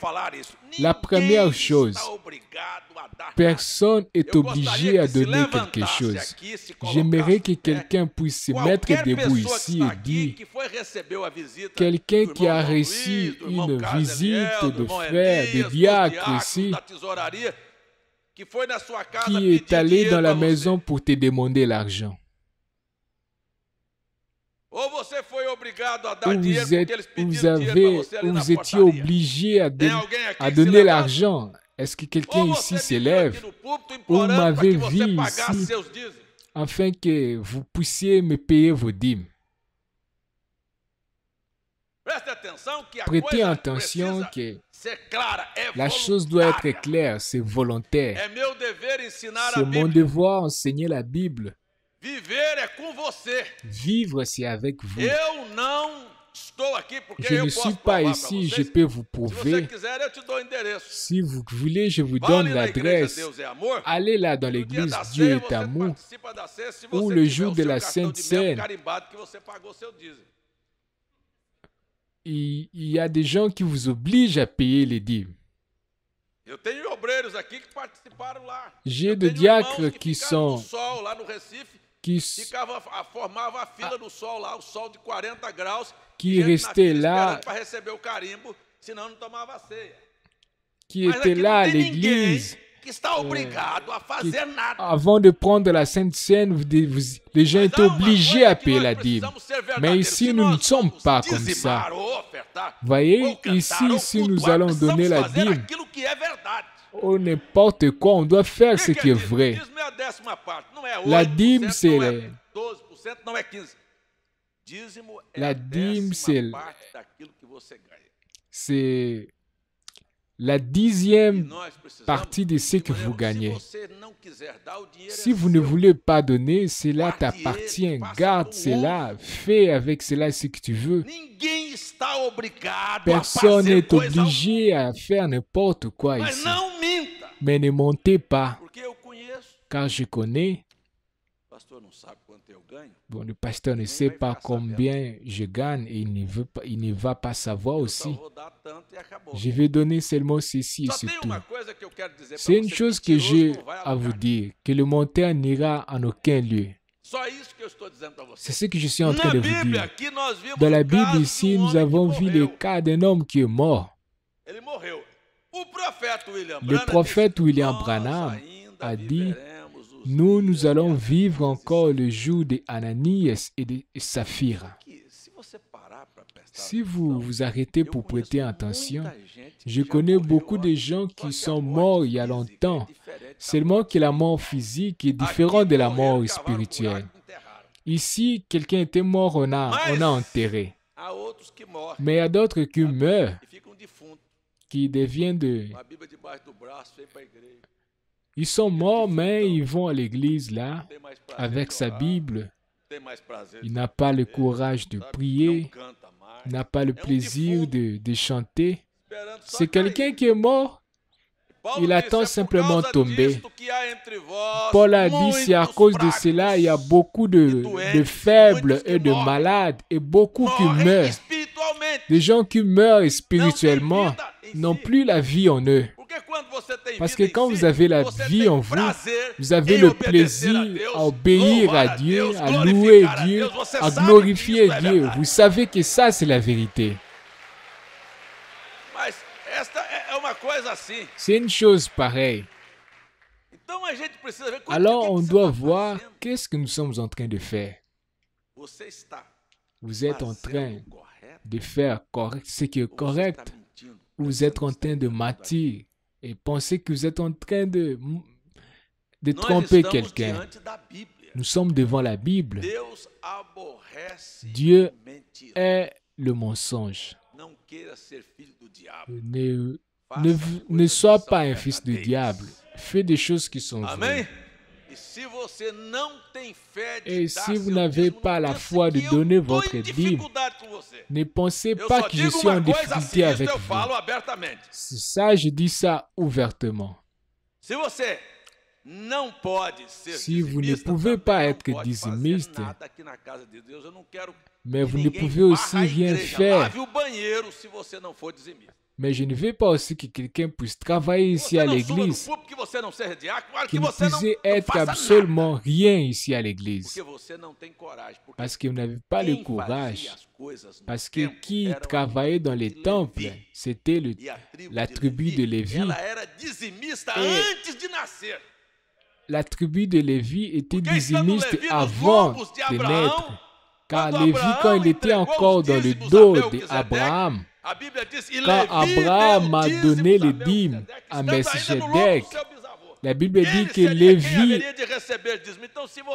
La première chose, personne n'est obligé à donner quelque chose. J'aimerais que quelqu'un puisse se mettre debout ici et dire, quelqu'un qui a reçu une visite de frère, de diacre ici, qui est allé dans la maison pour te demander l'argent. Vous étiez obligé à donner l'argent. Est-ce que quelqu'un ici s'élève? Ou vous m'avez vu ici afin que vous puissiez me payer vos dîmes? Prêtez attention que la chose doit être claire, c'est volontaire. C'est mon devoir d'enseigner la Bible. Vivre, c'est avec vous. Je ne suis pas ici, je peux vous prouver. Si vous voulez, je vous donne l'adresse. Allez là dans l'église Dieu est amour, ou le jour de la Sainte Seine. Il y a des gens qui vous obligent à payer les dîmes. J'ai des diacres qui restaient là, qui étaient là à l'église, avant de prendre la Sainte Seine, les gens étaient obligés à payer la dîme. Mais ici, nous ne sommes pas comme ça. Voyez, ici, si nous allons donner la dîme, ou n'importe quoi, on doit faire ce qui est vrai. La dîme, c'est la 10e partie de ce que vous gagnez. Si vous ne voulez pas donner, cela t'appartient. Garde cela, fais avec cela ce que tu veux. Personne n'est obligé à faire n'importe quoi ici. Mais ne mentez pas, car je connais. Bon, le pasteur ne sait pas combien je gagne et il ne va pas savoir aussi. Je vais donner seulement ceci et c'est tout. C'est une chose que j'ai à vous dire, que le menteur n'ira en aucun lieu. C'est ce que je suis en train de vous dire. Dans la Bible ici, nous avons vu le cas d'un homme qui est mort. Le prophète William Branham a dit, nous allons vivre encore le jour de Ananias et de Saphira. Si vous vous arrêtez pour prêter attention, je connais beaucoup de gens qui sont morts il y a longtemps, seulement que la mort physique est différente de la mort spirituelle. Ici, quelqu'un était mort, on a enterré. Mais il y a d'autres qui meurent, qui deviennent de... Ils sont morts, mais ils vont à l'église là, avec sa Bible. Il n'a pas le courage de prier, il n'a pas le plaisir de chanter. C'est quelqu'un qui est mort, il attend simplement de tomber. Paul a dit, c'est à cause de cela, il y a beaucoup de faibles et de malades, et beaucoup qui meurent. Des gens qui meurent spirituellement n'ont plus la vie en eux. Parce que quand vous avez la vie en vous, vous avez le plaisir à obéir à Dieu, à louer Dieu, à glorifier Dieu. Vous savez que ça, c'est la vérité. C'est une chose pareille. Alors, on doit voir qu'est-ce que nous sommes en train de faire. Vous êtes en train de faire correct, ce qui est correct. Vous êtes en train de mentir et pensez que vous êtes en train de tromper quelqu'un. Nous sommes devant la Bible. Dieu est le mensonge. Ne sois pas un fils du diable. Fais des choses qui sont vraies. Et si vous n'avez pas la foi de donner votre dîme, ne pensez pas que je suis en difficulté avec vous. Ça, je dis ça ouvertement. Si vous ne pouvez pas être disimiste, mais vous ne pouvez aussi rien faire. Mais je ne veux pas aussi que quelqu'un puisse travailler ici à l'église, qui ne puisse être absolument rien ici à l'église. Parce que vous n'avez pas le courage. Parce que qui travaillait dans les temples, c'était la tribu de Lévi. La tribu de Lévi était disimiste avant de naître. Car Lévi, quand il était encore dans le dos d'Abraham, quand Abraham a donné les dîmes à Melchisedec, la Bible dit que Lévi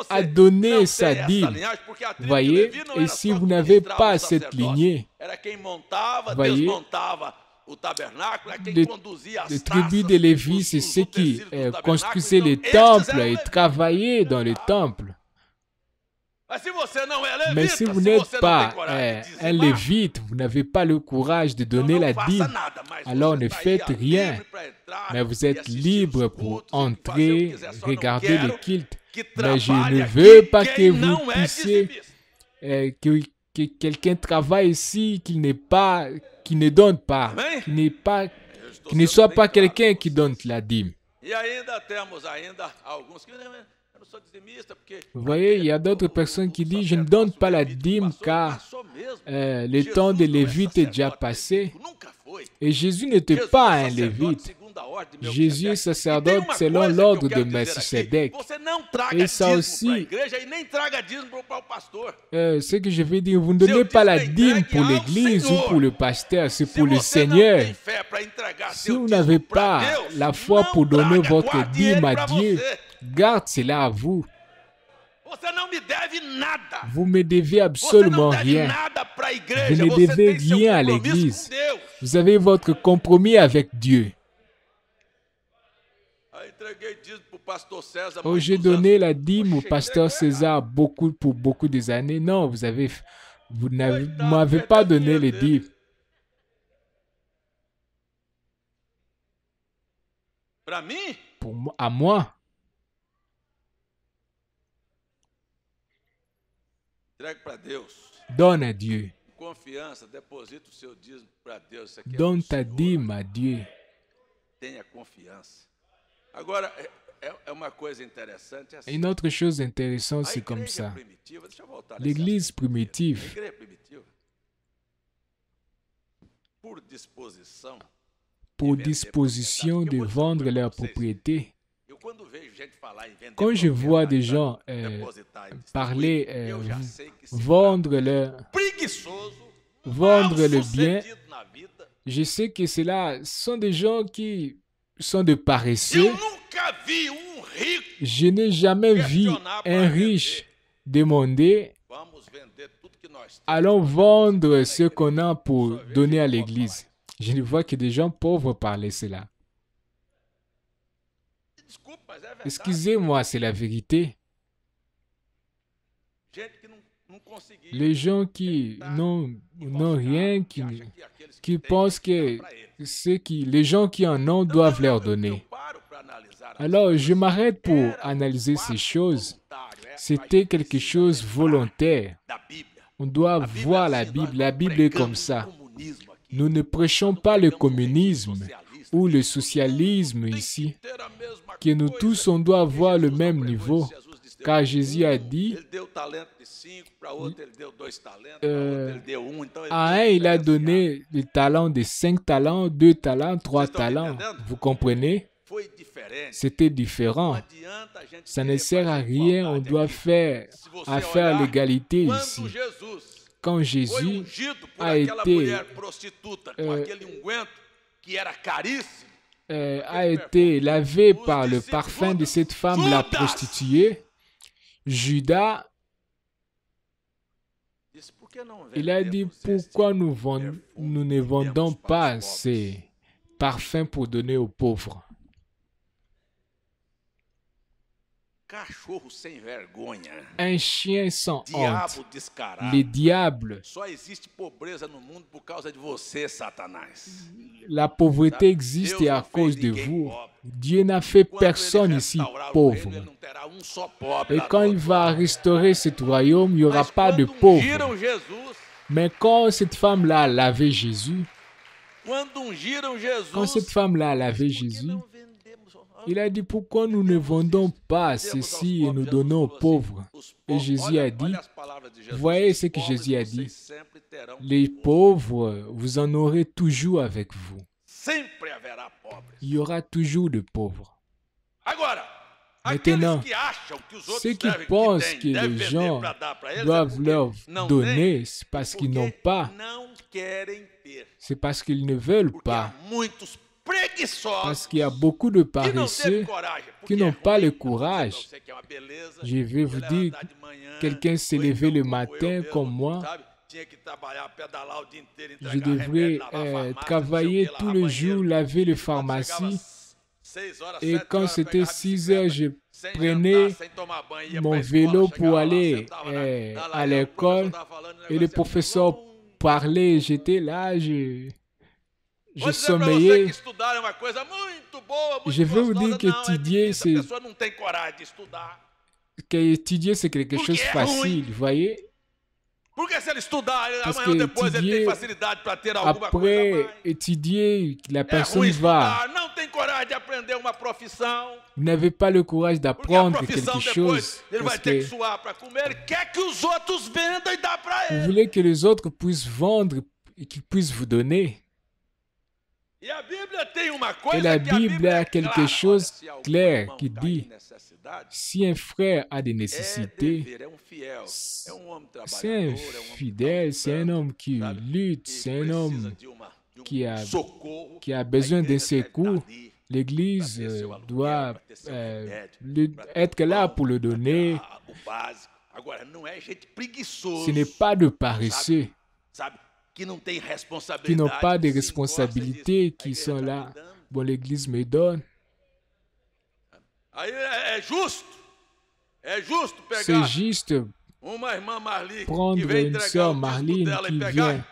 a donné sa dîme. Voyez, et si vous n'avez pas cette lignée, voyez, les tribus de Lévi, c'est ceux qui construisaient les temples et travaillaient dans les temples. Mais si vous n'êtes pas un lévite, vous n'avez pas le courage de donner la dîme, alors ne faites rien. Mais vous êtes libre pour entrer, regarder le culte. Mais je ne veux pas que vous puissiez, que quelqu'un travaille ici, qui ne donne pas, qui ne soit pas quelqu'un qui donne la dîme. Vous voyez, il y a d'autres personnes qui disent « Je ne donne pas la dîme car le temps des Lévites est déjà passé. » Et Jésus n'était pas un Lévite. Jésus est sacerdote selon l'ordre de Melchisedec. Et ça aussi, ce que je veux dire, vous ne donnez pas la dîme pour l'église ou pour le pasteur, c'est pour le Seigneur. Si vous n'avez pas la foi pour donner votre dîme à Dieu, garde cela à vous. Vous ne me devez absolument rien. Vous ne devez rien à l'église. Vous avez votre compromis avec Dieu. Oh, j'ai donné la dîme au pasteur César pour beaucoup des années. Non, vous ne m'avez pas donné les dîmes. À moi. Donne à Dieu. Donne ta dîme à Dieu. Une autre chose intéressante, c'est comme ça. L'Église primitive, pour disposition de vendre leurs propriétés. Quand je vois des gens parler, vendre le bien, je sais que ce sont des gens qui sont de paresseux. Je n'ai jamais vu un riche demander « Allons vendre ce qu'on a pour donner à l'Église ». Je ne vois que des gens pauvres parler cela. Excusez-moi, c'est la vérité. Les gens qui n'ont rien, qui pensent que les gens qui en ont doivent leur donner. Alors, je m'arrête pour analyser ces choses. C'était quelque chose volontaire. On doit voir la Bible. La Bible est comme ça. Nous ne prêchons pas le communisme ou le socialisme ici, que nous tous, on doit avoir le même niveau. Car Jésus a dit, à un, il a donné le talent de 5 talents, 2 talents, 3 talents. Vous comprenez? C'était différent. Ça ne sert à rien, on doit faire l'égalité ici. Quand Jésus a été lavé par le parfum de cette femme, la prostituée, Judas, il a dit, pourquoi nous ne vendons pas ces parfums pour donner aux pauvres? Un chien sans honte. Les diables. La pauvreté existe à cause de vous. Dieu n'a fait personne ici pauvre. Et quand il va restaurer ce royaume, il n'y aura pas de pauvres. Mais quand cette femme-là a lavé Jésus, il a dit, pourquoi nous ne vendons pas ceci et nous donnons aux pauvres? Et Jésus a dit, voyez ce que Jésus a dit, les pauvres, vous en aurez toujours avec vous. Il y aura toujours de pauvres. Maintenant, ceux qui pensent que les gens doivent leur donner, c'est parce qu'ils n'ont pas. C'est parce qu'ils ne veulent pas. Parce qu'il y a beaucoup de paresseux qui n'ont pas le courage. Je vais vous dire, quelqu'un s'est levé le matin comme moi. Je devrais travailler tout le jour, laver les pharmacies. Et quand c'était 6 heures, je prenais mon vélo pour aller à l'école. Et le professeur parlait, j'étais là, je sommeillais. Je veux vous dire qu'étudier, c'est quelque chose de facile, vous voyez? Parce que après étudier, la personne va. Vous n'avez pas le courage d'apprendre quelque chose. Parce que vous voulez que les autres puissent vendre et qu'ils puissent vous donner. Et la Bible a quelque chose de clair qui dit, si un frère a des nécessités, c'est un fidèle, c'est un homme qui lutte, c'est un homme qui a besoin d'un secours. L'Église doit être là pour le donner. Ce n'est pas de paresseux qui n'ont pas de responsabilités, qui sont là. Bon, l'Église me donne. C'est juste prendre une sœur Marlene qui vient,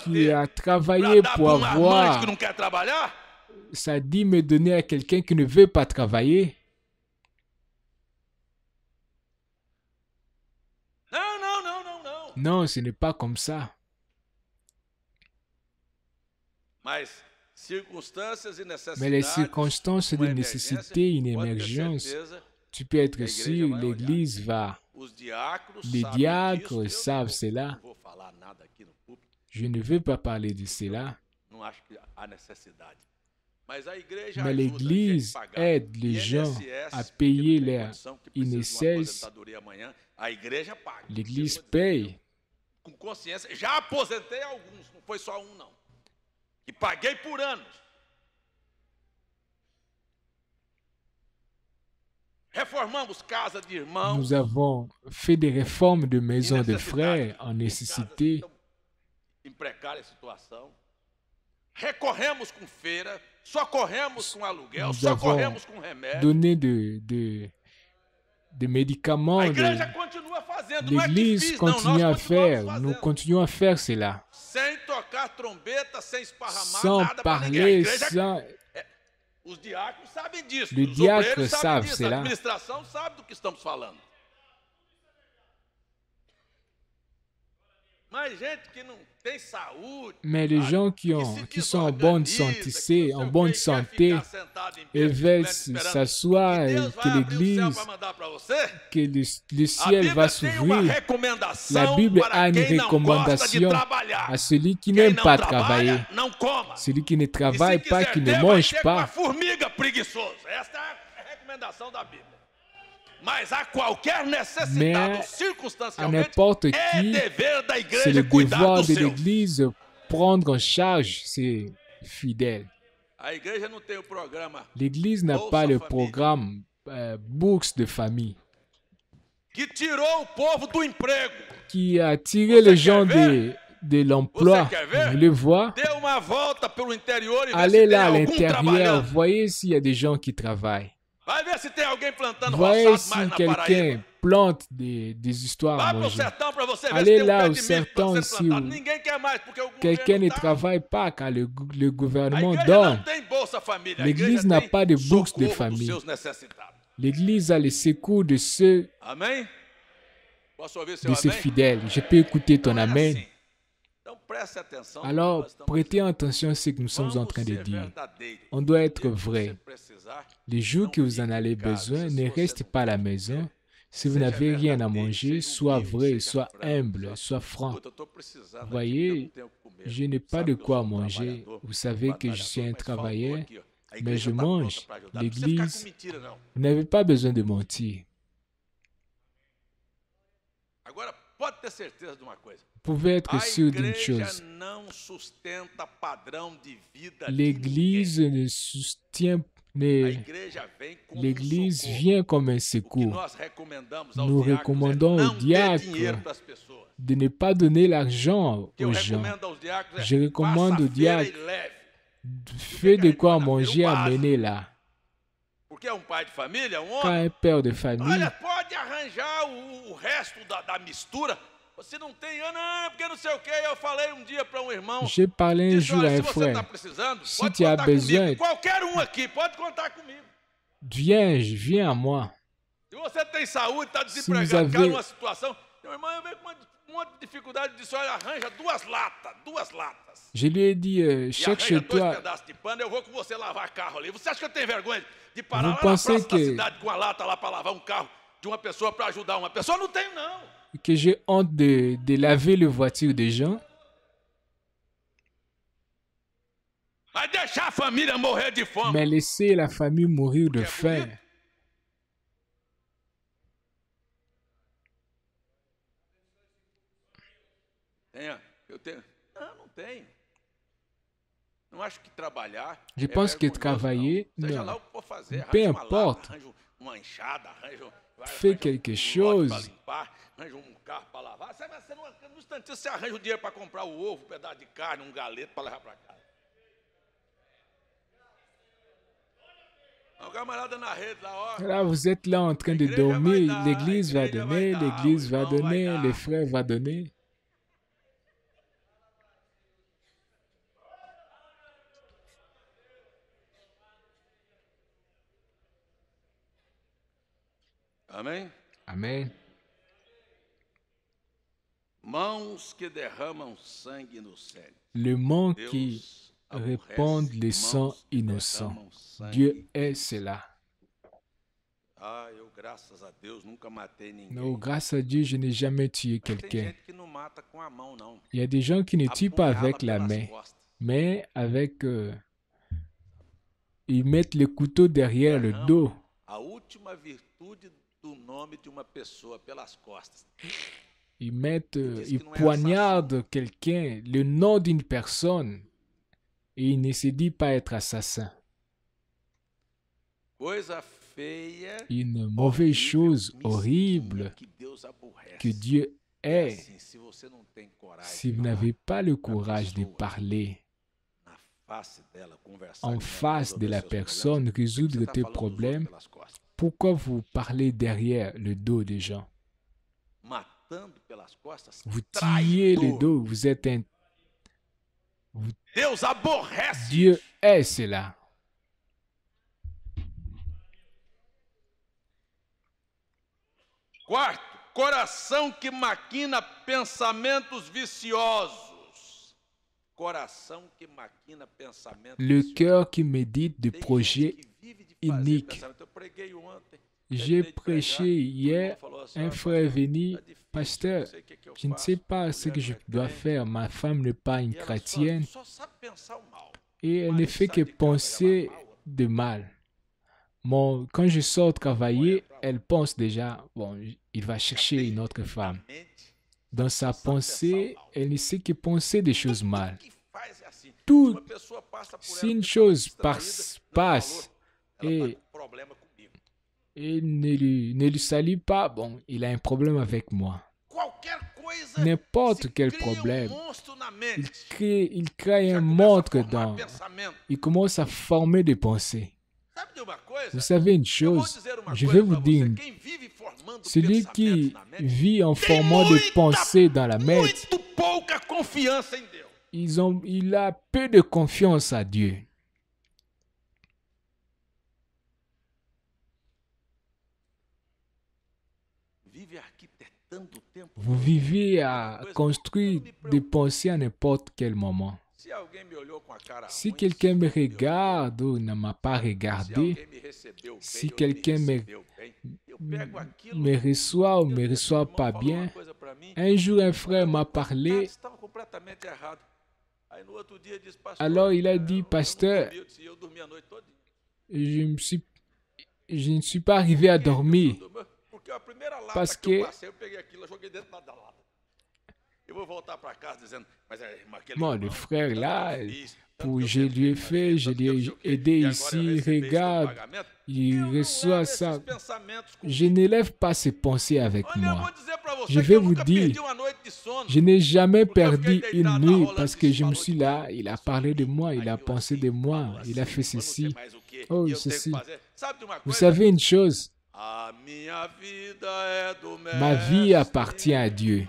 qui a travaillé pour avoir. Ça dit me donner à quelqu'un qui ne veut pas travailler. Non, ce n'est pas comme ça. Mais les circonstances de nécessité, une émergence, tu peux être sûr, l'Église va. Les diacres savent cela. Je ne veux pas parler de cela. Mais l'Église aide les gens à payer leur INSS. L'Église paye. Já aposentei alguns, não foi só um não. E paguei por anos. Reformamos casa de irmãos. Nous avons fait des réformes de maisons de frères en nécessité. Em precária situação. Recorremos com feira, socorremos com aluguel, socorremos com remédio. Donné des médicaments. L'Église continue à faire. Nous continuons à faire cela. Sans parler, sans... Les diacres savent cela. Mais les gens qui sont en bonne santé, ils veulent s'asseoir et que l'Église, que le ciel va s'ouvrir. La Bible a une recommandation à celui qui n'aime pas travailler. Celui qui ne travaille pas, qui ne mange pas. Mais à n'importe qui, c'est le devoir de l'Église prendre en charge ses fidèles. L'Église n'a pas le programme bourse de famille qui a tiré les gens de l'emploi. Vous voulez voir? Allez là à l'intérieur, voyez s'il y a des gens qui travaillent. Voyez si quelqu'un plante des histoires à manger. Allez là au sertão si quelqu'un ne travaille pas car le gouvernement donne. L'Église n'a pas de bourse de famille. L'Église a le secours de ceux fidèles. Je peux écouter ton amen. Alors, prêtez attention à ce que nous sommes en train de dire. On doit être vrai. Les jours que vous en avez besoin, ne restez pas à la maison. Si vous n'avez rien à manger, sois vrai, sois humble, sois franc. Voyez, je n'ai pas de quoi manger. Vous savez que je suis un travailleur, mais je mange. L'Église, vous n'avez pas besoin de mentir. Vous pouvez être sûr d'une chose. L'Église ne soutient pas. L'Église vient comme un secours. Nous recommandons aux diacres de ne pas donner l'argent aux gens. Je recommande aux diacres faites de quoi manger, amenez là. Quand un père de famille j'ai parlé un jour à un frère. Si tu as besoin, viens à moi. Si vous avez je lui ai dit, cherche-toi. Vous pensez que j'ai honte de laver les voitures des gens? Mais laissez la famille mourir de faim. Je pense que travailler, non, peu importe. Fais quelque chose. Là, vous êtes là en train de dormir. L'Église va donner, l'Église va donner, les frères vont donner. Amém? Amen. Mãos que derramam sangue inocente. Les mains qui répandent le sang innocent. Dieu est cela. Non, grâce à Dieu, je n'ai jamais tué quelqu'un. Il y a des gens qui ne tuent pas avec la main, mais avec... ils mettent le couteau derrière le dos. Ils poignardent quelqu'un, le nom d'une personne, et il ne se dit pas être assassin. Une mauvaise chose horrible que Dieu est. Si vous n'avez pas le courage de parler en face de la personne, résoudre tes problèmes, pourquoi vous parlez derrière le dos des gens? Vous tirez le dos, vous êtes un... Dieu est cela. Coração que maquina pensamentos viciosos. Coração que maquina pensamentos Le cœur qui médite des projets iniques. J'ai prêché hier, un frère est venu, pasteur, je ne sais pas ce que je dois faire, ma femme n'est pas une chrétienne et elle ne fait que penser de mal. Quand je sors travailler, elle pense déjà, bon, il va chercher une autre femme. Dans sa pensée, elle ne sait que penser des choses mal. Tout, si une chose passe et ne lui salue pas, bon, il a un problème avec moi. N'importe quel problème, il crée un monstre dans, il commence à former des pensées. Vous savez une chose, je vais vous dire, celui qui vit en formant des pensées dans la mente, il a peu de confiance à Dieu. Vous vivez à construire des pensées à n'importe quel moment. Si quelqu'un me regarde ou ne m'a pas regardé, si quelqu'un me reçoit ou ne me reçoit pas bien, un jour un frère m'a parlé, alors il a dit, pasteur, je ne suis pas arrivé à dormir parce que bon, le frère là, je lui ai fait, je lui ai aidé ici, regarde, il reçoit ça. Je n'élève pas ses pensées avec moi. Je vais vous dire, je n'ai jamais perdu une nuit parce que je me suis là, il a parlé de moi, il a pensé de moi, il a fait ceci, oh ceci. Vous savez une chose, ma vie appartient à Dieu.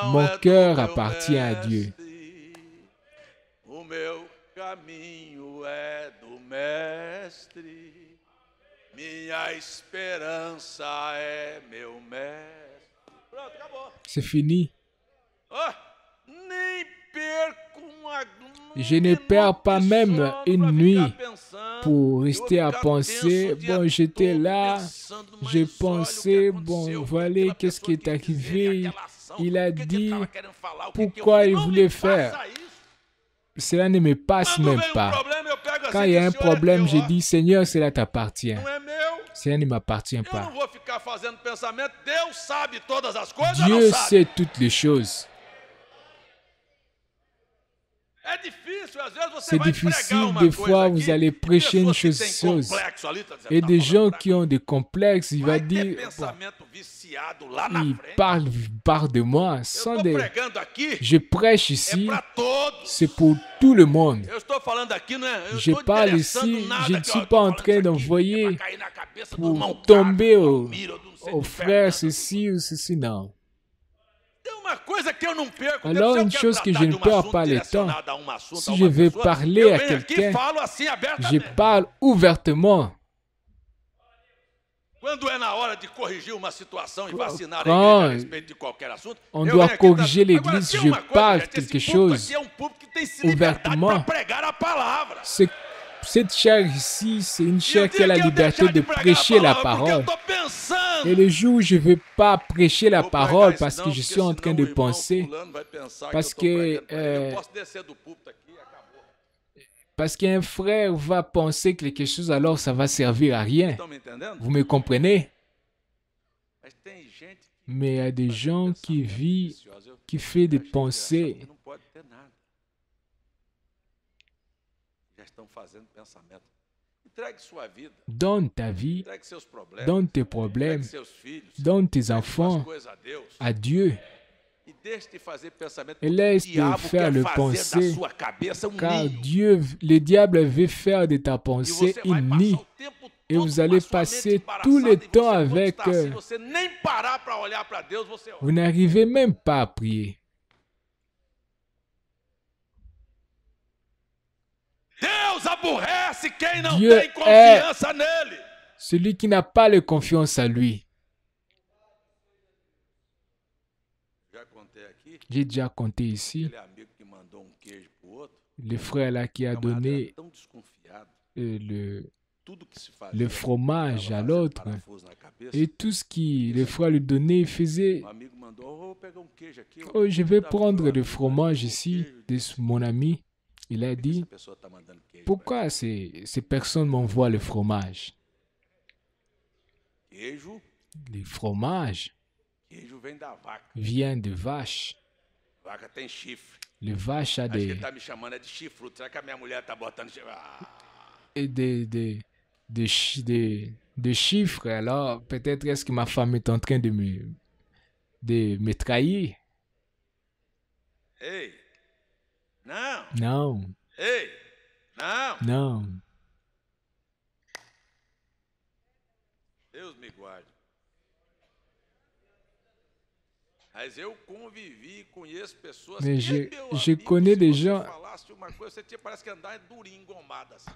Mon cœur appartient à Dieu. C'est fini. Je ne perds pas même une nuit pour rester à penser. Bon, j'étais là, j'ai pensé, bon, voilà, qu'est-ce qui est arrivé? Il a dit pourquoi il voulait faire. Cela ne me passe même pas. Quand il y a un problème, je dis, Seigneur, cela t'appartient. Cela ne m'appartient pas. Dieu sait toutes les choses. C'est difficile, des fois, vous allez prêcher une chose. Et des gens qui ont des complexes, il va dire, bon, il parle de moi. Je prêche ici, c'est pour tout le monde. Je parle ici, je ne suis pas en train d'envoyer pour tomber aux frères ceci ou ceci, non. Alors, une chose que je ne perds pas le temps, si je veux parler à quelqu'un, je parle ouvertement. Quand on doit corriger l'Église, je parle quelque chose ouvertement. Cette chair ici, c'est une chair qui a la liberté de prêcher la parole. Et le jour où je ne veux pas prêcher la parole parce que je suis en train de penser, parce qu'un frère va penser quelque chose, alors ça va servir à rien. Vous me comprenez? Mais il y a des gens qui vivent, qui font des pensées. Donne ta vie, donne tes problèmes, donne tes enfants à Dieu. Et laisse de faire le pensée, car Dieu, le diable veut faire de ta pensée une nid. Et vous allez passer tout le temps avec... Vous n'arrivez même pas à prier. Dieu est celui qui n'a pas de confiance en lui. J'ai déjà compté ici le frère là qui a donné le fromage à l'autre et tout ce que le frère lui donnait, il faisait. Oh, je vais prendre le fromage ici de mon ami. Il a dit, pourquoi ces personnes m'envoient le fromage? Le fromage vient de vaches. Les vaches a des chiffres. Alors, peut-être est-ce que ma femme est en train de me trahir? Hey. Non. Hey. Non. Deus me guarde. Mas eu convivi, conheço pessoas mais je connais des gens. Você parece que andar durinho engomado assim.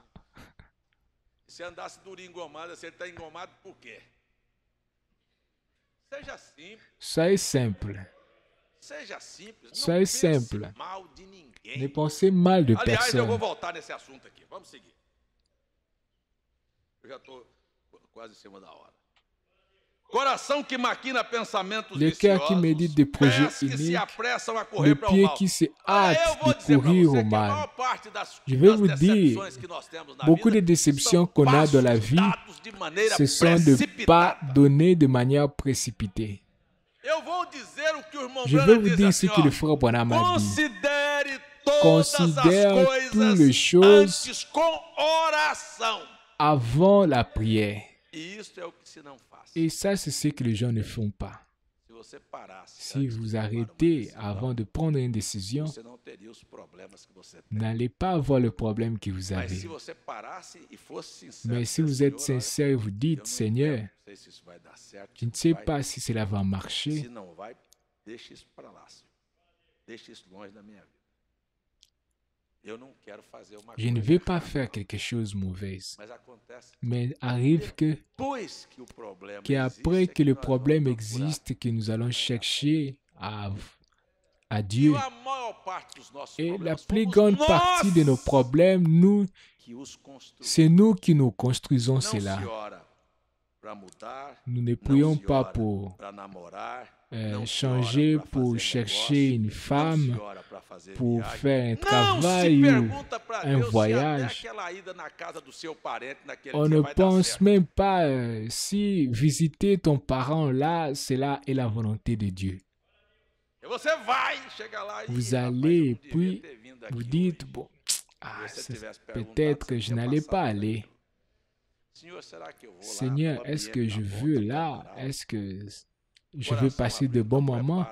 Se andasse durinho engomado, você está engomado por quê? Seja simples. Soyez simple. Seja simples. Soyez simple. Ne pensez mal de personne. Aliás, eu vou voltar nesse assunto aqui. Vamos seguir. Eu já estou quase em cima da hora. Coração que maquina pensamentos le cœur qui médite des projets iniques, le pied qui se hâte de courir au mal. Je vais vous dire, beaucoup de déceptions qu'on a dans la vie, ce sont de pas donner de manière précipitée. Je vais vous dire ce que le frère Branham a dit. Considère toutes les choses avant la prière. Et ça, c'est ce que les gens ne font pas. Si vous arrêtez avant de prendre une décision, n'allez pas avoir le problème que vous avez. Mais si vous êtes sincère et vous dites, Seigneur, je ne sais pas si cela va marcher, je ne vais pas faire quelque chose de mauvais. Mais arrive qu'après que le problème existe, que nous allons chercher à Dieu. Et la plus grande partie de nos problèmes, c'est nous qui nous construisons cela. Nous ne prions pas pour changer, pour chercher une femme, pour faire un travail ou un voyage. On ne pense même pas si visiter ton parent là, cela est la volonté de Dieu. Vous allez et puis vous dites, bon, peut-être que je n'allais pas aller. Seigneur, est-ce que je veux là? Est-ce que je veux passer de bons moments?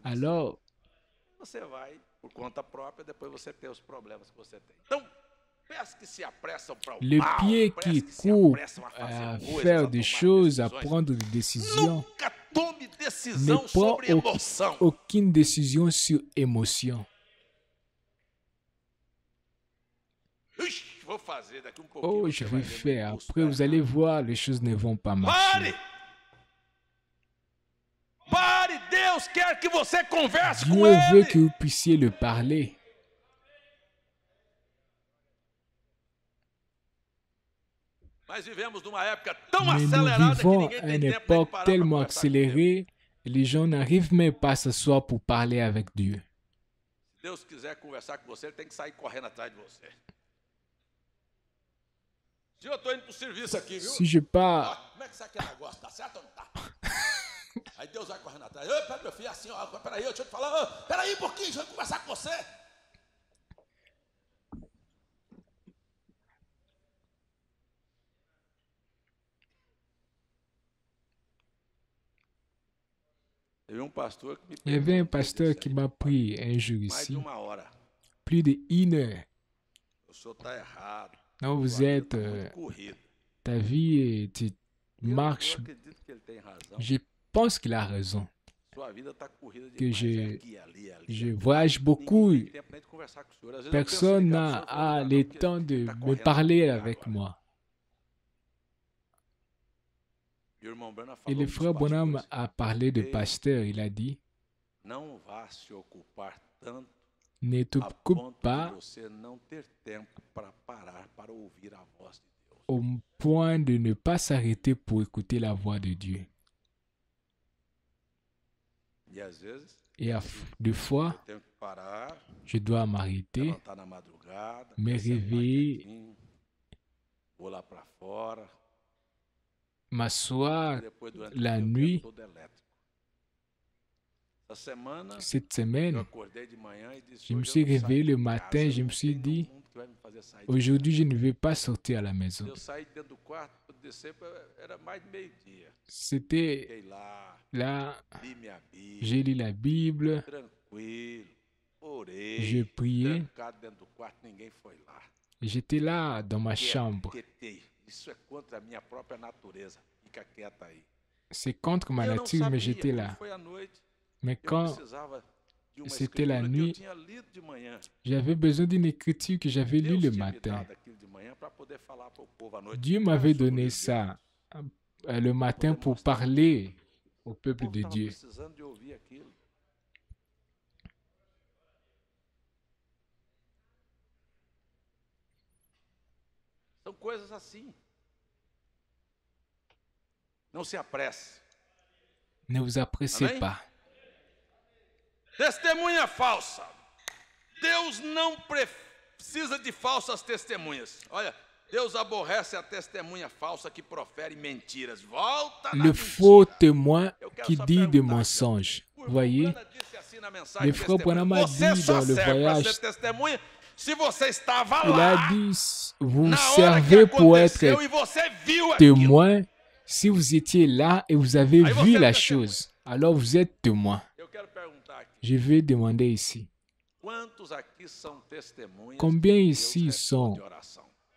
Alors, le pied qui court à faire des choses, à prendre des décisions, ne prend aucune décision sur émotion. Oh, je vais faire. Après, vous allez voir, les choses ne vont pas marcher. Dieu veut que vous puissiez le parler. Mais nous vivons à une époque tellement accélérée, les gens n'arrivent même pas à s'asseoir pour parler avec Dieu. Si je pars... Aí Deus vai correndo atrás. Pera, meu filho, assim, ó, peraí, deixa eu te falar. Peraí um pouquinho, deixa eu conversar com você. Il y avait un pasteur qui m'a pris un jour ici, plus d'1 heure. Non, vous êtes... ta vie, tu marches... Je pense qu'il a raison. Que je voyage beaucoup. Personne n'a le temps de me parler avec moi. Et le frère Branham a parlé de pasteur. Il a dit, ne t'occupe pas au point de ne pas s'arrêter pour écouter la voix de Dieu. Et deux fois, je dois m'arrêter, me réveiller, m'asseoir la nuit. Cette semaine, je me suis réveillé le matin, je me suis dit, aujourd'hui, je ne vais pas sortir à la maison. C'était là, j'ai lu la Bible, je priais, j'étais là dans ma chambre. C'est contre ma nature, mais j'étais là. Mais quand c'était la nuit, j'avais besoin d'une écriture que j'avais lue le matin. Dieu m'avait donné ça le matin pour parler au peuple de Dieu. São coisas assim. Não se apresse. Ne vous apressez pas. Testemunha falsa. Deus não precisa de falsas testemunhas. Olha, Deus aborrece a testemunha falsa que profere mentiras. Volta le faux témoin qui dit des mensonges. Voyez, le frère Branham a dit dans le voyage, il a dit, vous servez pour être témoin si vous étiez là et vous avez vu la chose. Alors vous êtes témoin. Je vais demander ici, combien ici sont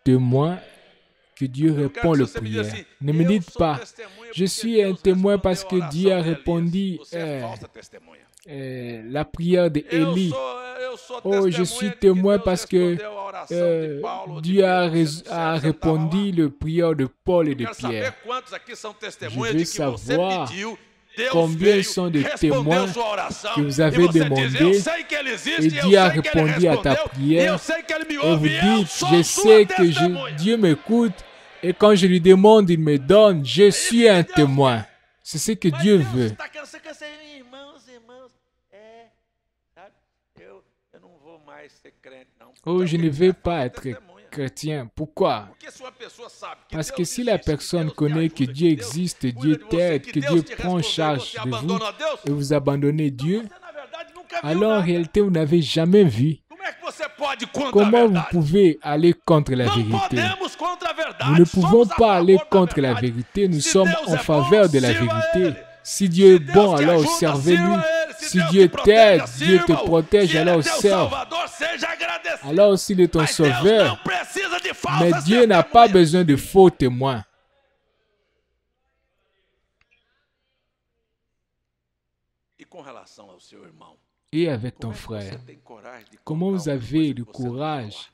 témoins que Dieu répond aux prières? Ne me dites pas, je suis un témoin parce que Dieu a répondu la prière d'Élie. Oh, je suis témoin parce que Dieu a répondu la prière de Paul et de Pierre. Je veux savoir combien sont de témoins que vous avez demandé et Dieu a répondu à ta prière. Et vous dites, je sais que Dieu m'écoute et quand je lui demande, il me donne. Je suis un témoin. C'est ce que Dieu veut. Oh, je ne veux pas être chrétien. Pourquoi? Parce que si la personne connaît que Dieu existe, Dieu t'aide, que Dieu prend charge de vous et vous abandonnez Dieu, alors en réalité, vous n'avez jamais vu. Comment vous pouvez aller contre la vérité? Nous ne pouvons pas aller contre la vérité. Nous sommes en faveur de la vérité. Si Dieu est bon, alors servez-lui. Si Dieu t'aide, Dieu te protège, alors serve. Alors s'il est ton sauveur, mais Dieu n'a pas besoin de faux témoins. Et avec ton frère, comment vous avez le courage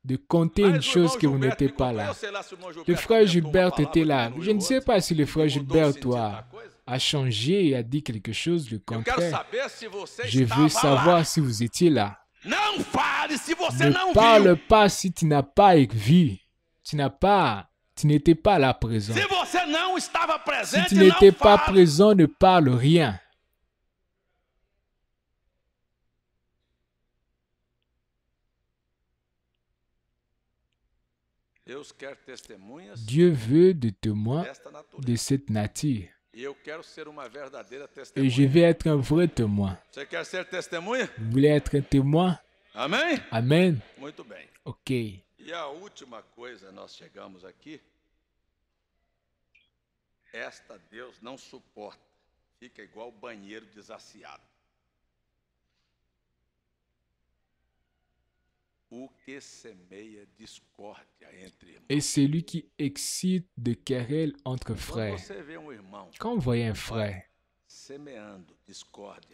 de compter une chose que vous n'étiez pas là? Le frère Gilbert était là. Je ne sais pas si le frère Gilbert, toi, a changé et a dit quelque chose de contraire. Je veux savoir si vous étiez là. Ne parle pas si tu n'as pas vu. Tu n'étais pas là présent. Si tu n'étais pas présent, ne parle rien. Dieu veut des témoins de cette nature. Et je vais être un vrai témoin. Vous voulez être un témoin? Amém? Amen. Muito bem. Ok. E a última coisa, nós chegamos aqui. Esta Deus não suporta. Fica igual banheiro desaciado. O que semeia discórdia entre irmãos. Et celui qui excite de querelles entre frères. Quand vous voyez un frère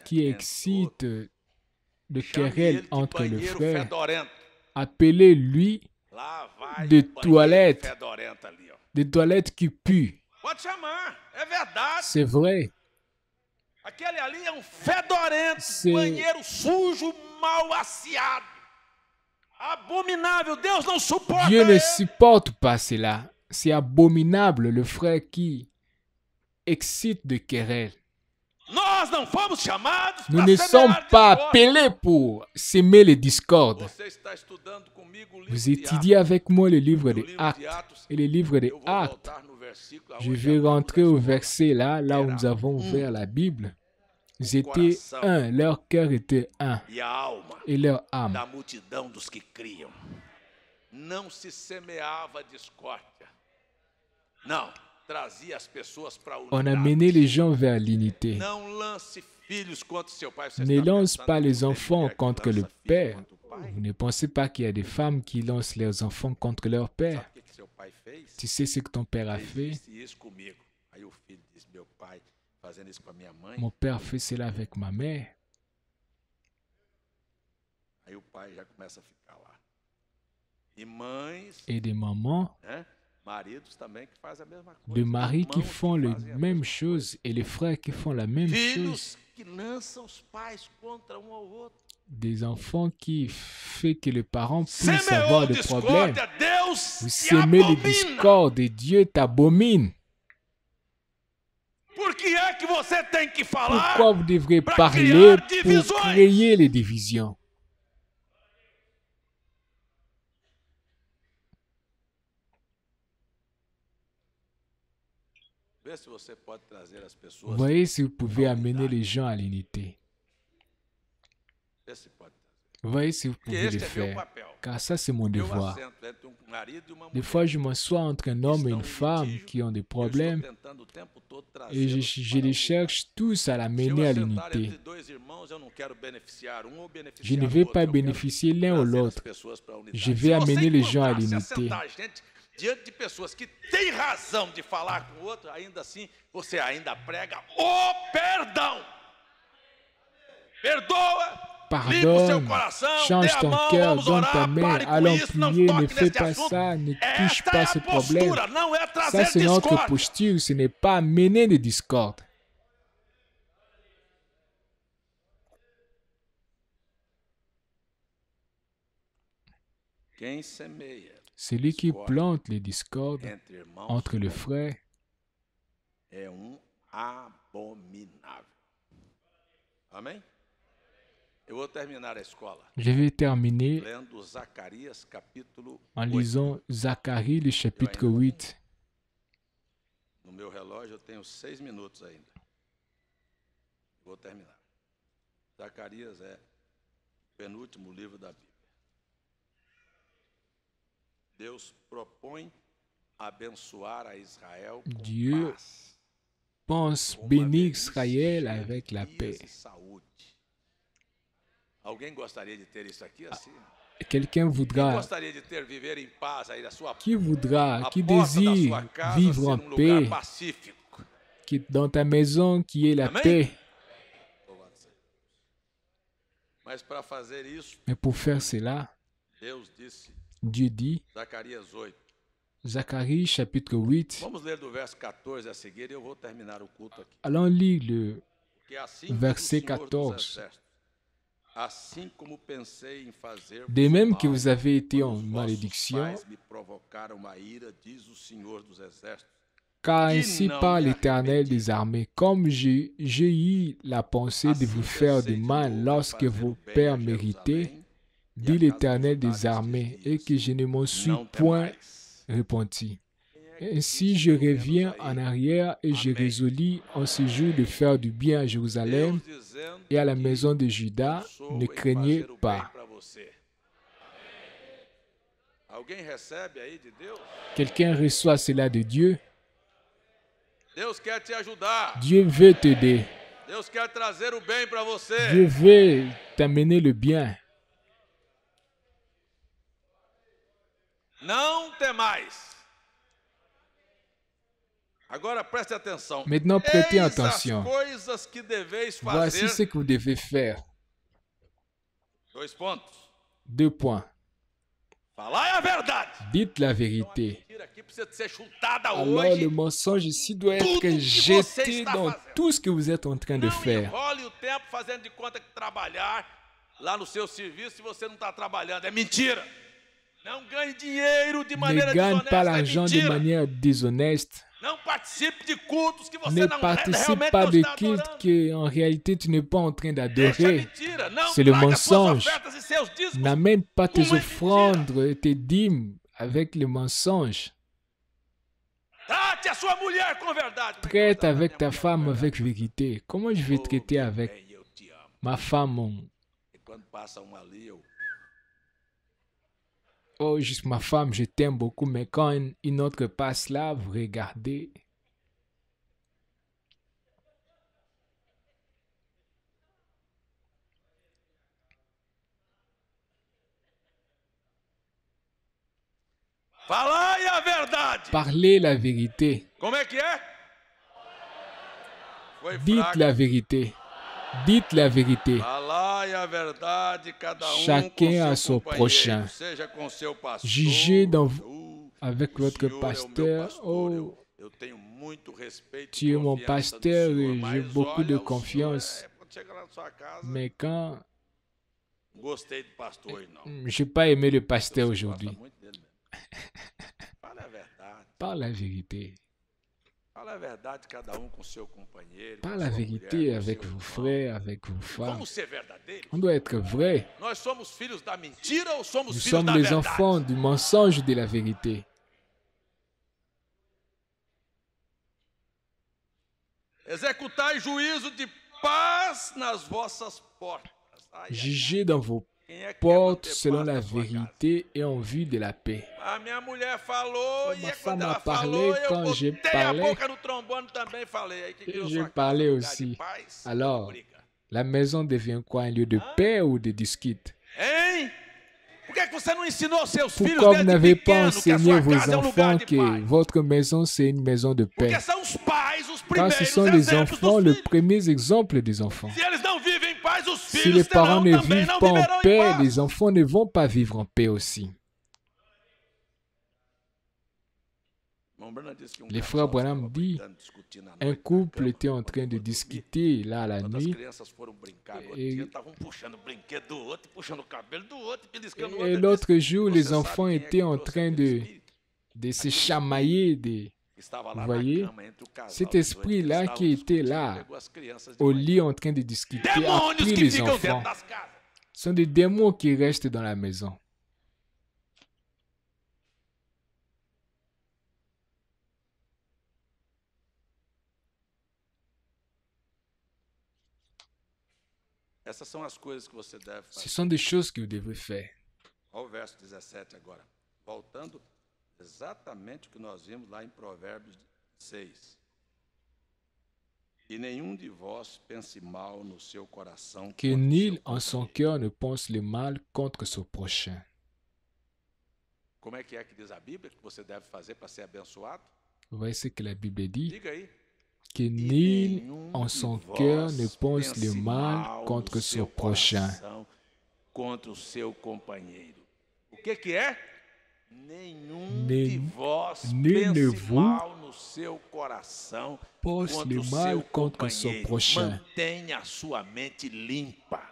qui excite de querelles entre les frères, appelez-lui des toilettes qui puent. C'est vrai. Aquele ali é fedorento, banheiro sujo, mal asseado. Abominável, Deus não suporta. Dieu ne supporte pas cela. C'est abominable le frère qui excite de querelles. Nous ne sommes pas appelés pour s'aimer les discordes. Vous étudiez avec moi le livre des Actes. Et le livre des Actes, je vais rentrer au verset là où nous avons ouvert la Bible. Ils étaient un, leur cœur était un, et leur âme. On a mené les gens vers l'unité. Ne lance pas les enfants contre le père. Vous ne pensez pas qu'il y a des femmes qui lancent leurs enfants contre leur père. Tu sais ce que ton père a fait? Mon père fait cela avec ma mère. Et des mamans, des maris qui font la même chose et les frères qui font la même chose. Des enfants qui font que les parents puissent avoir des problèmes. Vous semez les discordes et Dieu t'abomine. Pourquoi vous devrez parler pour créer les divisions? Voyez si vous pouvez amener les gens à l'unité. Voyez si vous pouvez le faire, car ça c'est mon devoir. Des fois je m'assois entre un homme et une femme qui ont des problèmes et je les cherche tous à l'amener à l'unité. Je ne vais pas bénéficier l'un ou l'autre. Je vais amener les gens à l'unité. Diante de pessoas que têm razão de falar com o outro, ainda assim, você ainda prega o perdão. Perdoa. Pardonne, change ton cœur, donne ta main, allons prier, ne fais pas ça, ne touche pas ce problème. Ça, c'est notre posture, ce n'est pas mener de discorde. Celui qui plante les discordes entre les frères est un abominable. Amen. Je vais terminer en lisant Zacharie, le chapitre 8. No meu relógio eu tenho 6 minutos ainda. Vou terminar. Zacarias é o penúltimo livro da Bíblia. Deus propõe abençoar a Israel com Dieu paz, pense bénir Israël avec la paix. Alguém gostaria de ter isso aqui assim? Quelqu'un voudra, qui désire vivre en paix, qui dans ta maison, qui est la paix. Mais pour faire cela, Dieu dit, Zacharie chapitre 8, allons lire le verset 14. De même que vous avez été en malédiction, car ainsi parle l'Éternel des armées, comme j'ai eu la pensée de vous faire du mal lorsque vos pères méritaient, dit l'Éternel des armées, et que je ne m'en suis point repenti. Ainsi je reviens en arrière et je résolus en ce jour de faire du bien à Jérusalem et à la maison de Juda, ne craignez pas. Quelqu'un reçoit cela de Dieu? Dieu veut t'aider. Dieu veut t'amener le bien. Maintenant, prêtez attention. Voici ce que vous devez faire. 2 points. Dites la vérité. Alors le mensonge ici doit être jeté dans tout ce que vous êtes en train de faire. Ne gagne pas l'argent de manière déshoneste. Ne participe pas de culte que en réalité tu n'es pas en train d'adorer. C'est le mensonge. N'amène pas tes offrandes et tes dîmes avec le mensonge. Traite avec ta femme avec vérité. Comment je vais traiter avec ma femme? Oh, juste ma femme, je t'aime beaucoup, mais quand une autre passe là, vous regardez. Parlez la vérité. Dites la vérité. Dites la vérité. Chacun a son prochain. Jugez avec votre pasteur. Oh, tu es mon pasteur et j'ai beaucoup de confiance. Mais quand je n'ai pas aimé le pasteur aujourd'hui. Parle la vérité. Parle la vérité avec vos frères, avec vos femmes. On doit être vrai. Nous sommes les enfants du mensonge et de la vérité. Jugez dans vos portes selon la vérité et en vue de la paix. Ma femme a parlé quand j'ai parlé. J'ai parlé aussi. Alors, la maison devient quoi? Un lieu de paix ou de dispute? Pourquoi vous n'avez pas enseigné vos enfants que votre maison c'est une maison de paix? Car ce sont les enfants, le premier exemple des enfants. Si les parents ne vivent pas en paix, les enfants ne vont pas vivre en paix aussi. Les frères Branham disent, un couple était en train de discuter là la nuit et l'autre jour, les enfants étaient en train de se chamailler. Vous voyez, cet esprit-là qui était là, au lit en train de discuter, a pris les enfants. Ce sont des démons qui restent dans la maison. Ce sont des choses que vous devez faire. Olha o verso 17 agora. Voltando exatamente o que nós vimos lá em Provérbios 6. E nenhum de vós pense mal no seu coração. Que nul en son cœur ne pense le mal contre son prochain. Como é que diz a Bíblia que você deve fazer para ser abençoado? Vous voyez ce que la Bible dit? Diga aí. Que nul en son cœur ne pense le mal contre son prochain. Contra o seu companheiro. O que é? Nenhum de vós pense mal no seu coração contra o seu companheiro. Mantenha a sua mente limpa.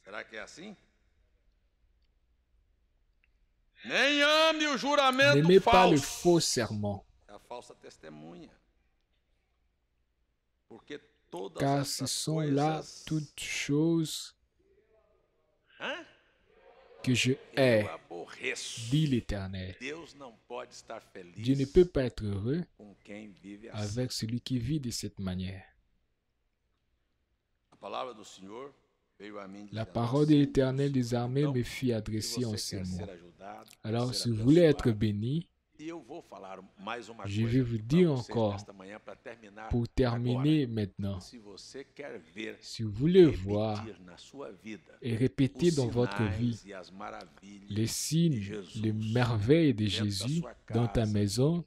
Será que é assim? Nem ame o juramento N'aimez pas le falso. faux serment. É a falsa testemunha. Porque car ce sont là toutes choses que je hais, dit l'Éternel. Dieu ne peut pas être heureux avec celui qui vit de cette manière. La parole de l'Éternel des armées me fit adresser en ces mots. Alors, si vous voulez être béni, je vais vous dire encore, pour terminer maintenant, si vous voulez voir et répéter dans votre vie les signes, les merveilles de Jésus dans ta maison,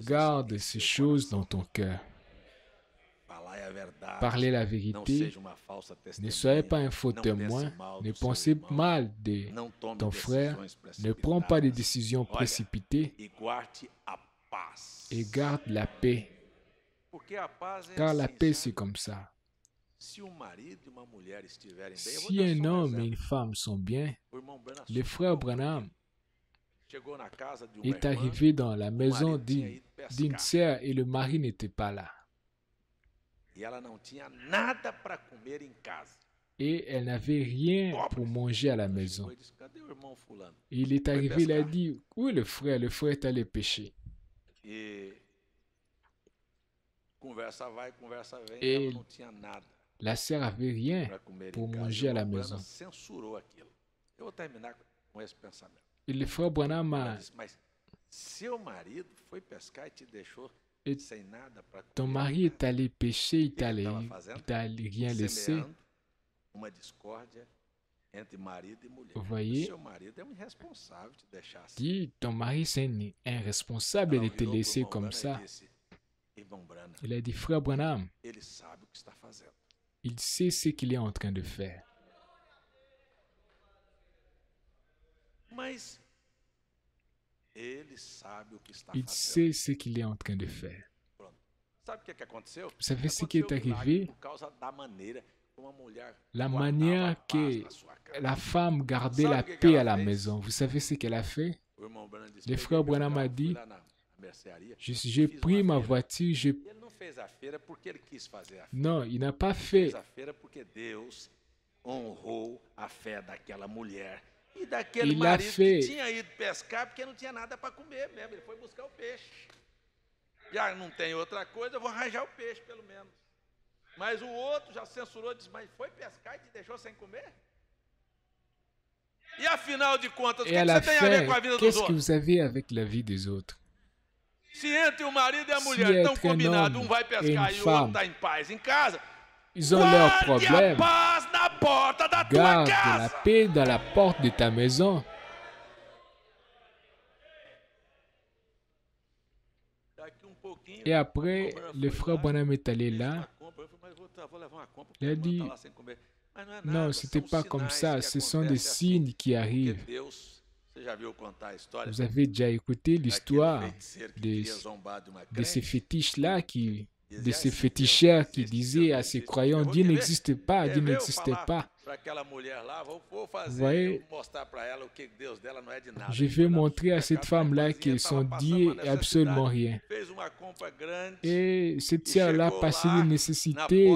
garde ces choses dans ton cœur. Parlez la vérité. Ne soyez pas un faux témoin. Ne pensez mal de ton frère. Ne prends pas de décisions précipitées. Et garde la paix. Car la paix, c'est comme ça. Si un homme et une femme sont bien, le frère Branham est arrivé dans la maison d'une sœur et le mari n'était pas là. Et elle n'avait rien pour manger à la maison. Et il est arrivé, il a dit, où est le frère? Le frère est allé pêcher. Et la sœur n'avait rien pour manger à la maison. Et le frère Branham a... Ton mari est allé pêcher, il t'a rien laissé. Vous voyez? Dit, ton mari c'est un responsable de te laisser comme ça. Il a dit, frère Branham, il sait ce qu'il est en train de faire. Il sait ce qu'il est en train de faire. Vous savez ce qui est arrivé? La manière que la femme gardait la paix à la maison. Vous savez ce qu'elle a fait? Le frère Branham a dit, j'ai pris ma voiture, Non, il n'a pas fait. Il a fait. Já não tem outra coisa, eu vou arranjar o peixe, pelo menos. Mas o outro já censurou, disse, mas foi pescar e te deixou sem comer? E afinal de contas, o que você tem a ver com a vida dos outros? Qu'est-ce que vous avez avec la vie des autres? Se entre o marido e a mulher estão combinados, um vai pescar e o outro está em paz em casa, ils ont leurs problèmes. Paz na porta da tua Garde casa. la paix dans la porte de ta maison. Et après, le frère Branham est allé là. Il a dit, non, ce n'était pas comme ça. Ce sont des signes qui arrivent. Vous avez déjà écouté l'histoire de ces fétiches-là, de ces féticheurs qui disaient à ces croyants, Dieu n'existe pas, Dieu n'existe pas. Vous voyez, je vais montrer à cette femme-là que son Dieu est absolument rien. Et cette sœur-là passait une nécessité.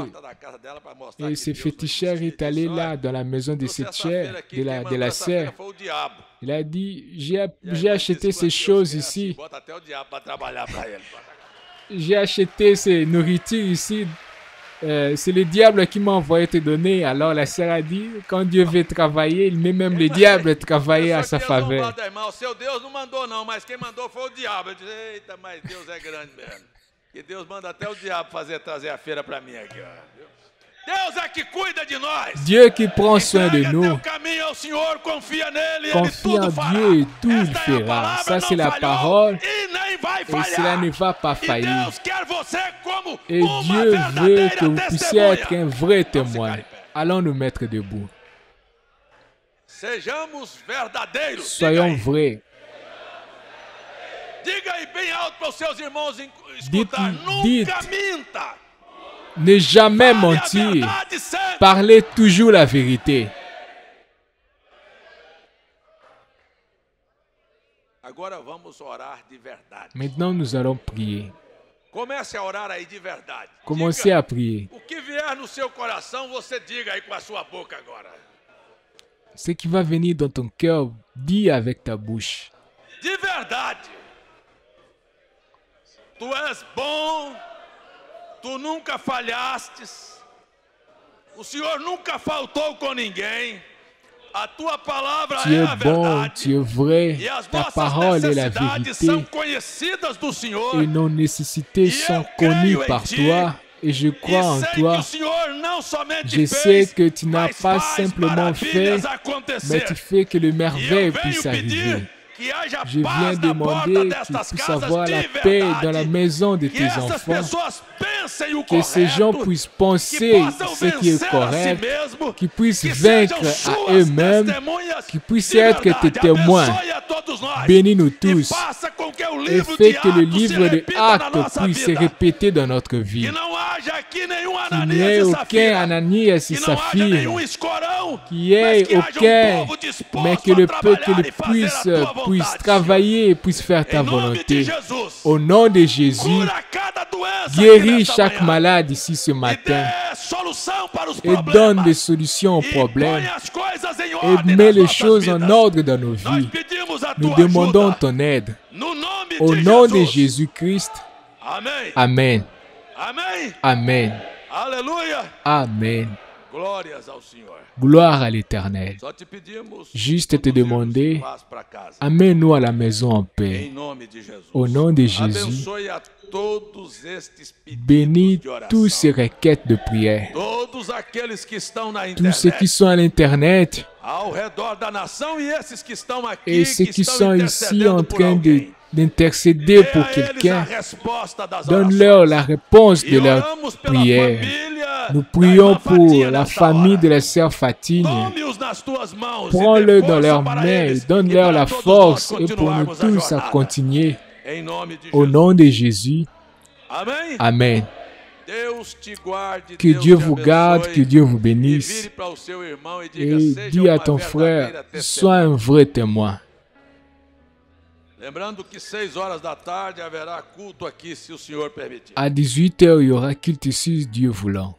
Et ce féticheur est allé là, dans la maison de cette sœur, de la sœur. Il a dit, j'ai acheté ces choses ici. J'ai acheté ces nourritures ici. C'est le diable qui m'a envoyé te donner. Alors la sœur a dit, quand Dieu veut travailler, il met même le diable travailler à sa faveur. Dieu qui prend soin de nous. Confie en Dieu et tout il fera. Ça c'est la parole. Et cela ne va pas faillir. Et Dieu veut que vous puissiez être un vrai témoin. Allons nous mettre debout. Soyons vrais. Dites, ne jamais mentir. Parlez toujours la vérité. Maintenant, nous allons prier. Commencez à prier. Ce qui va venir dans ton cœur, dis avec ta bouche. De verdade. Tu és bom. Tu nunca falhastes. O Senhor nunca faltou com ninguém. A tua palavra tu es a bon, tu es vrai, ta parole est la vérité et nos nécessités sont connues par toi et je crois en toi. Je sais que tu n'as pas simplement fait, mais tu fais que le merveille puisse arriver. Je viens demander que tu puisses avoir la paix dans la maison de tes enfants Que ces gens puissent penser ce qui est correct, qu'ils puissent vaincre à eux-mêmes, qu'ils puissent être tes témoins. Bénis-nous tous et fais que le livre de Actes puisse se répéter dans notre vie. Qu'il n'y ait aucun Ananias et Saphir, qu'il n'y ait aucun, mais que le peuple puisse travailler et puisse faire ta volonté. Au nom de Jésus, guéris chaque malade ici ce matin et donne des solutions aux problèmes et mets les choses en ordre dans nos vies. Nous demandons ton aide. Au nom de Jésus-Christ. Amen. Amen. Amen. Gloire à l'Éternel. Juste te demander, amène-nous à la maison en paix. Au nom de Jésus, bénis tous ces requêtes de prière. Tous ceux qui sont à l'Internet et ceux qui sont ici en train d'intercéder pour quelqu'un, donne-leur la réponse de leur prière. Nous prions pour la famille de la sœur Fatine. Prends-le dans leurs mains et donne-leur la force et pour nous tous à continuer. Au nom de Jésus. Amen. Que Dieu vous garde, que Dieu vous bénisse. Et dis à ton frère, sois un vrai témoin. À 18h, il y aura culte ici, Dieu voulant.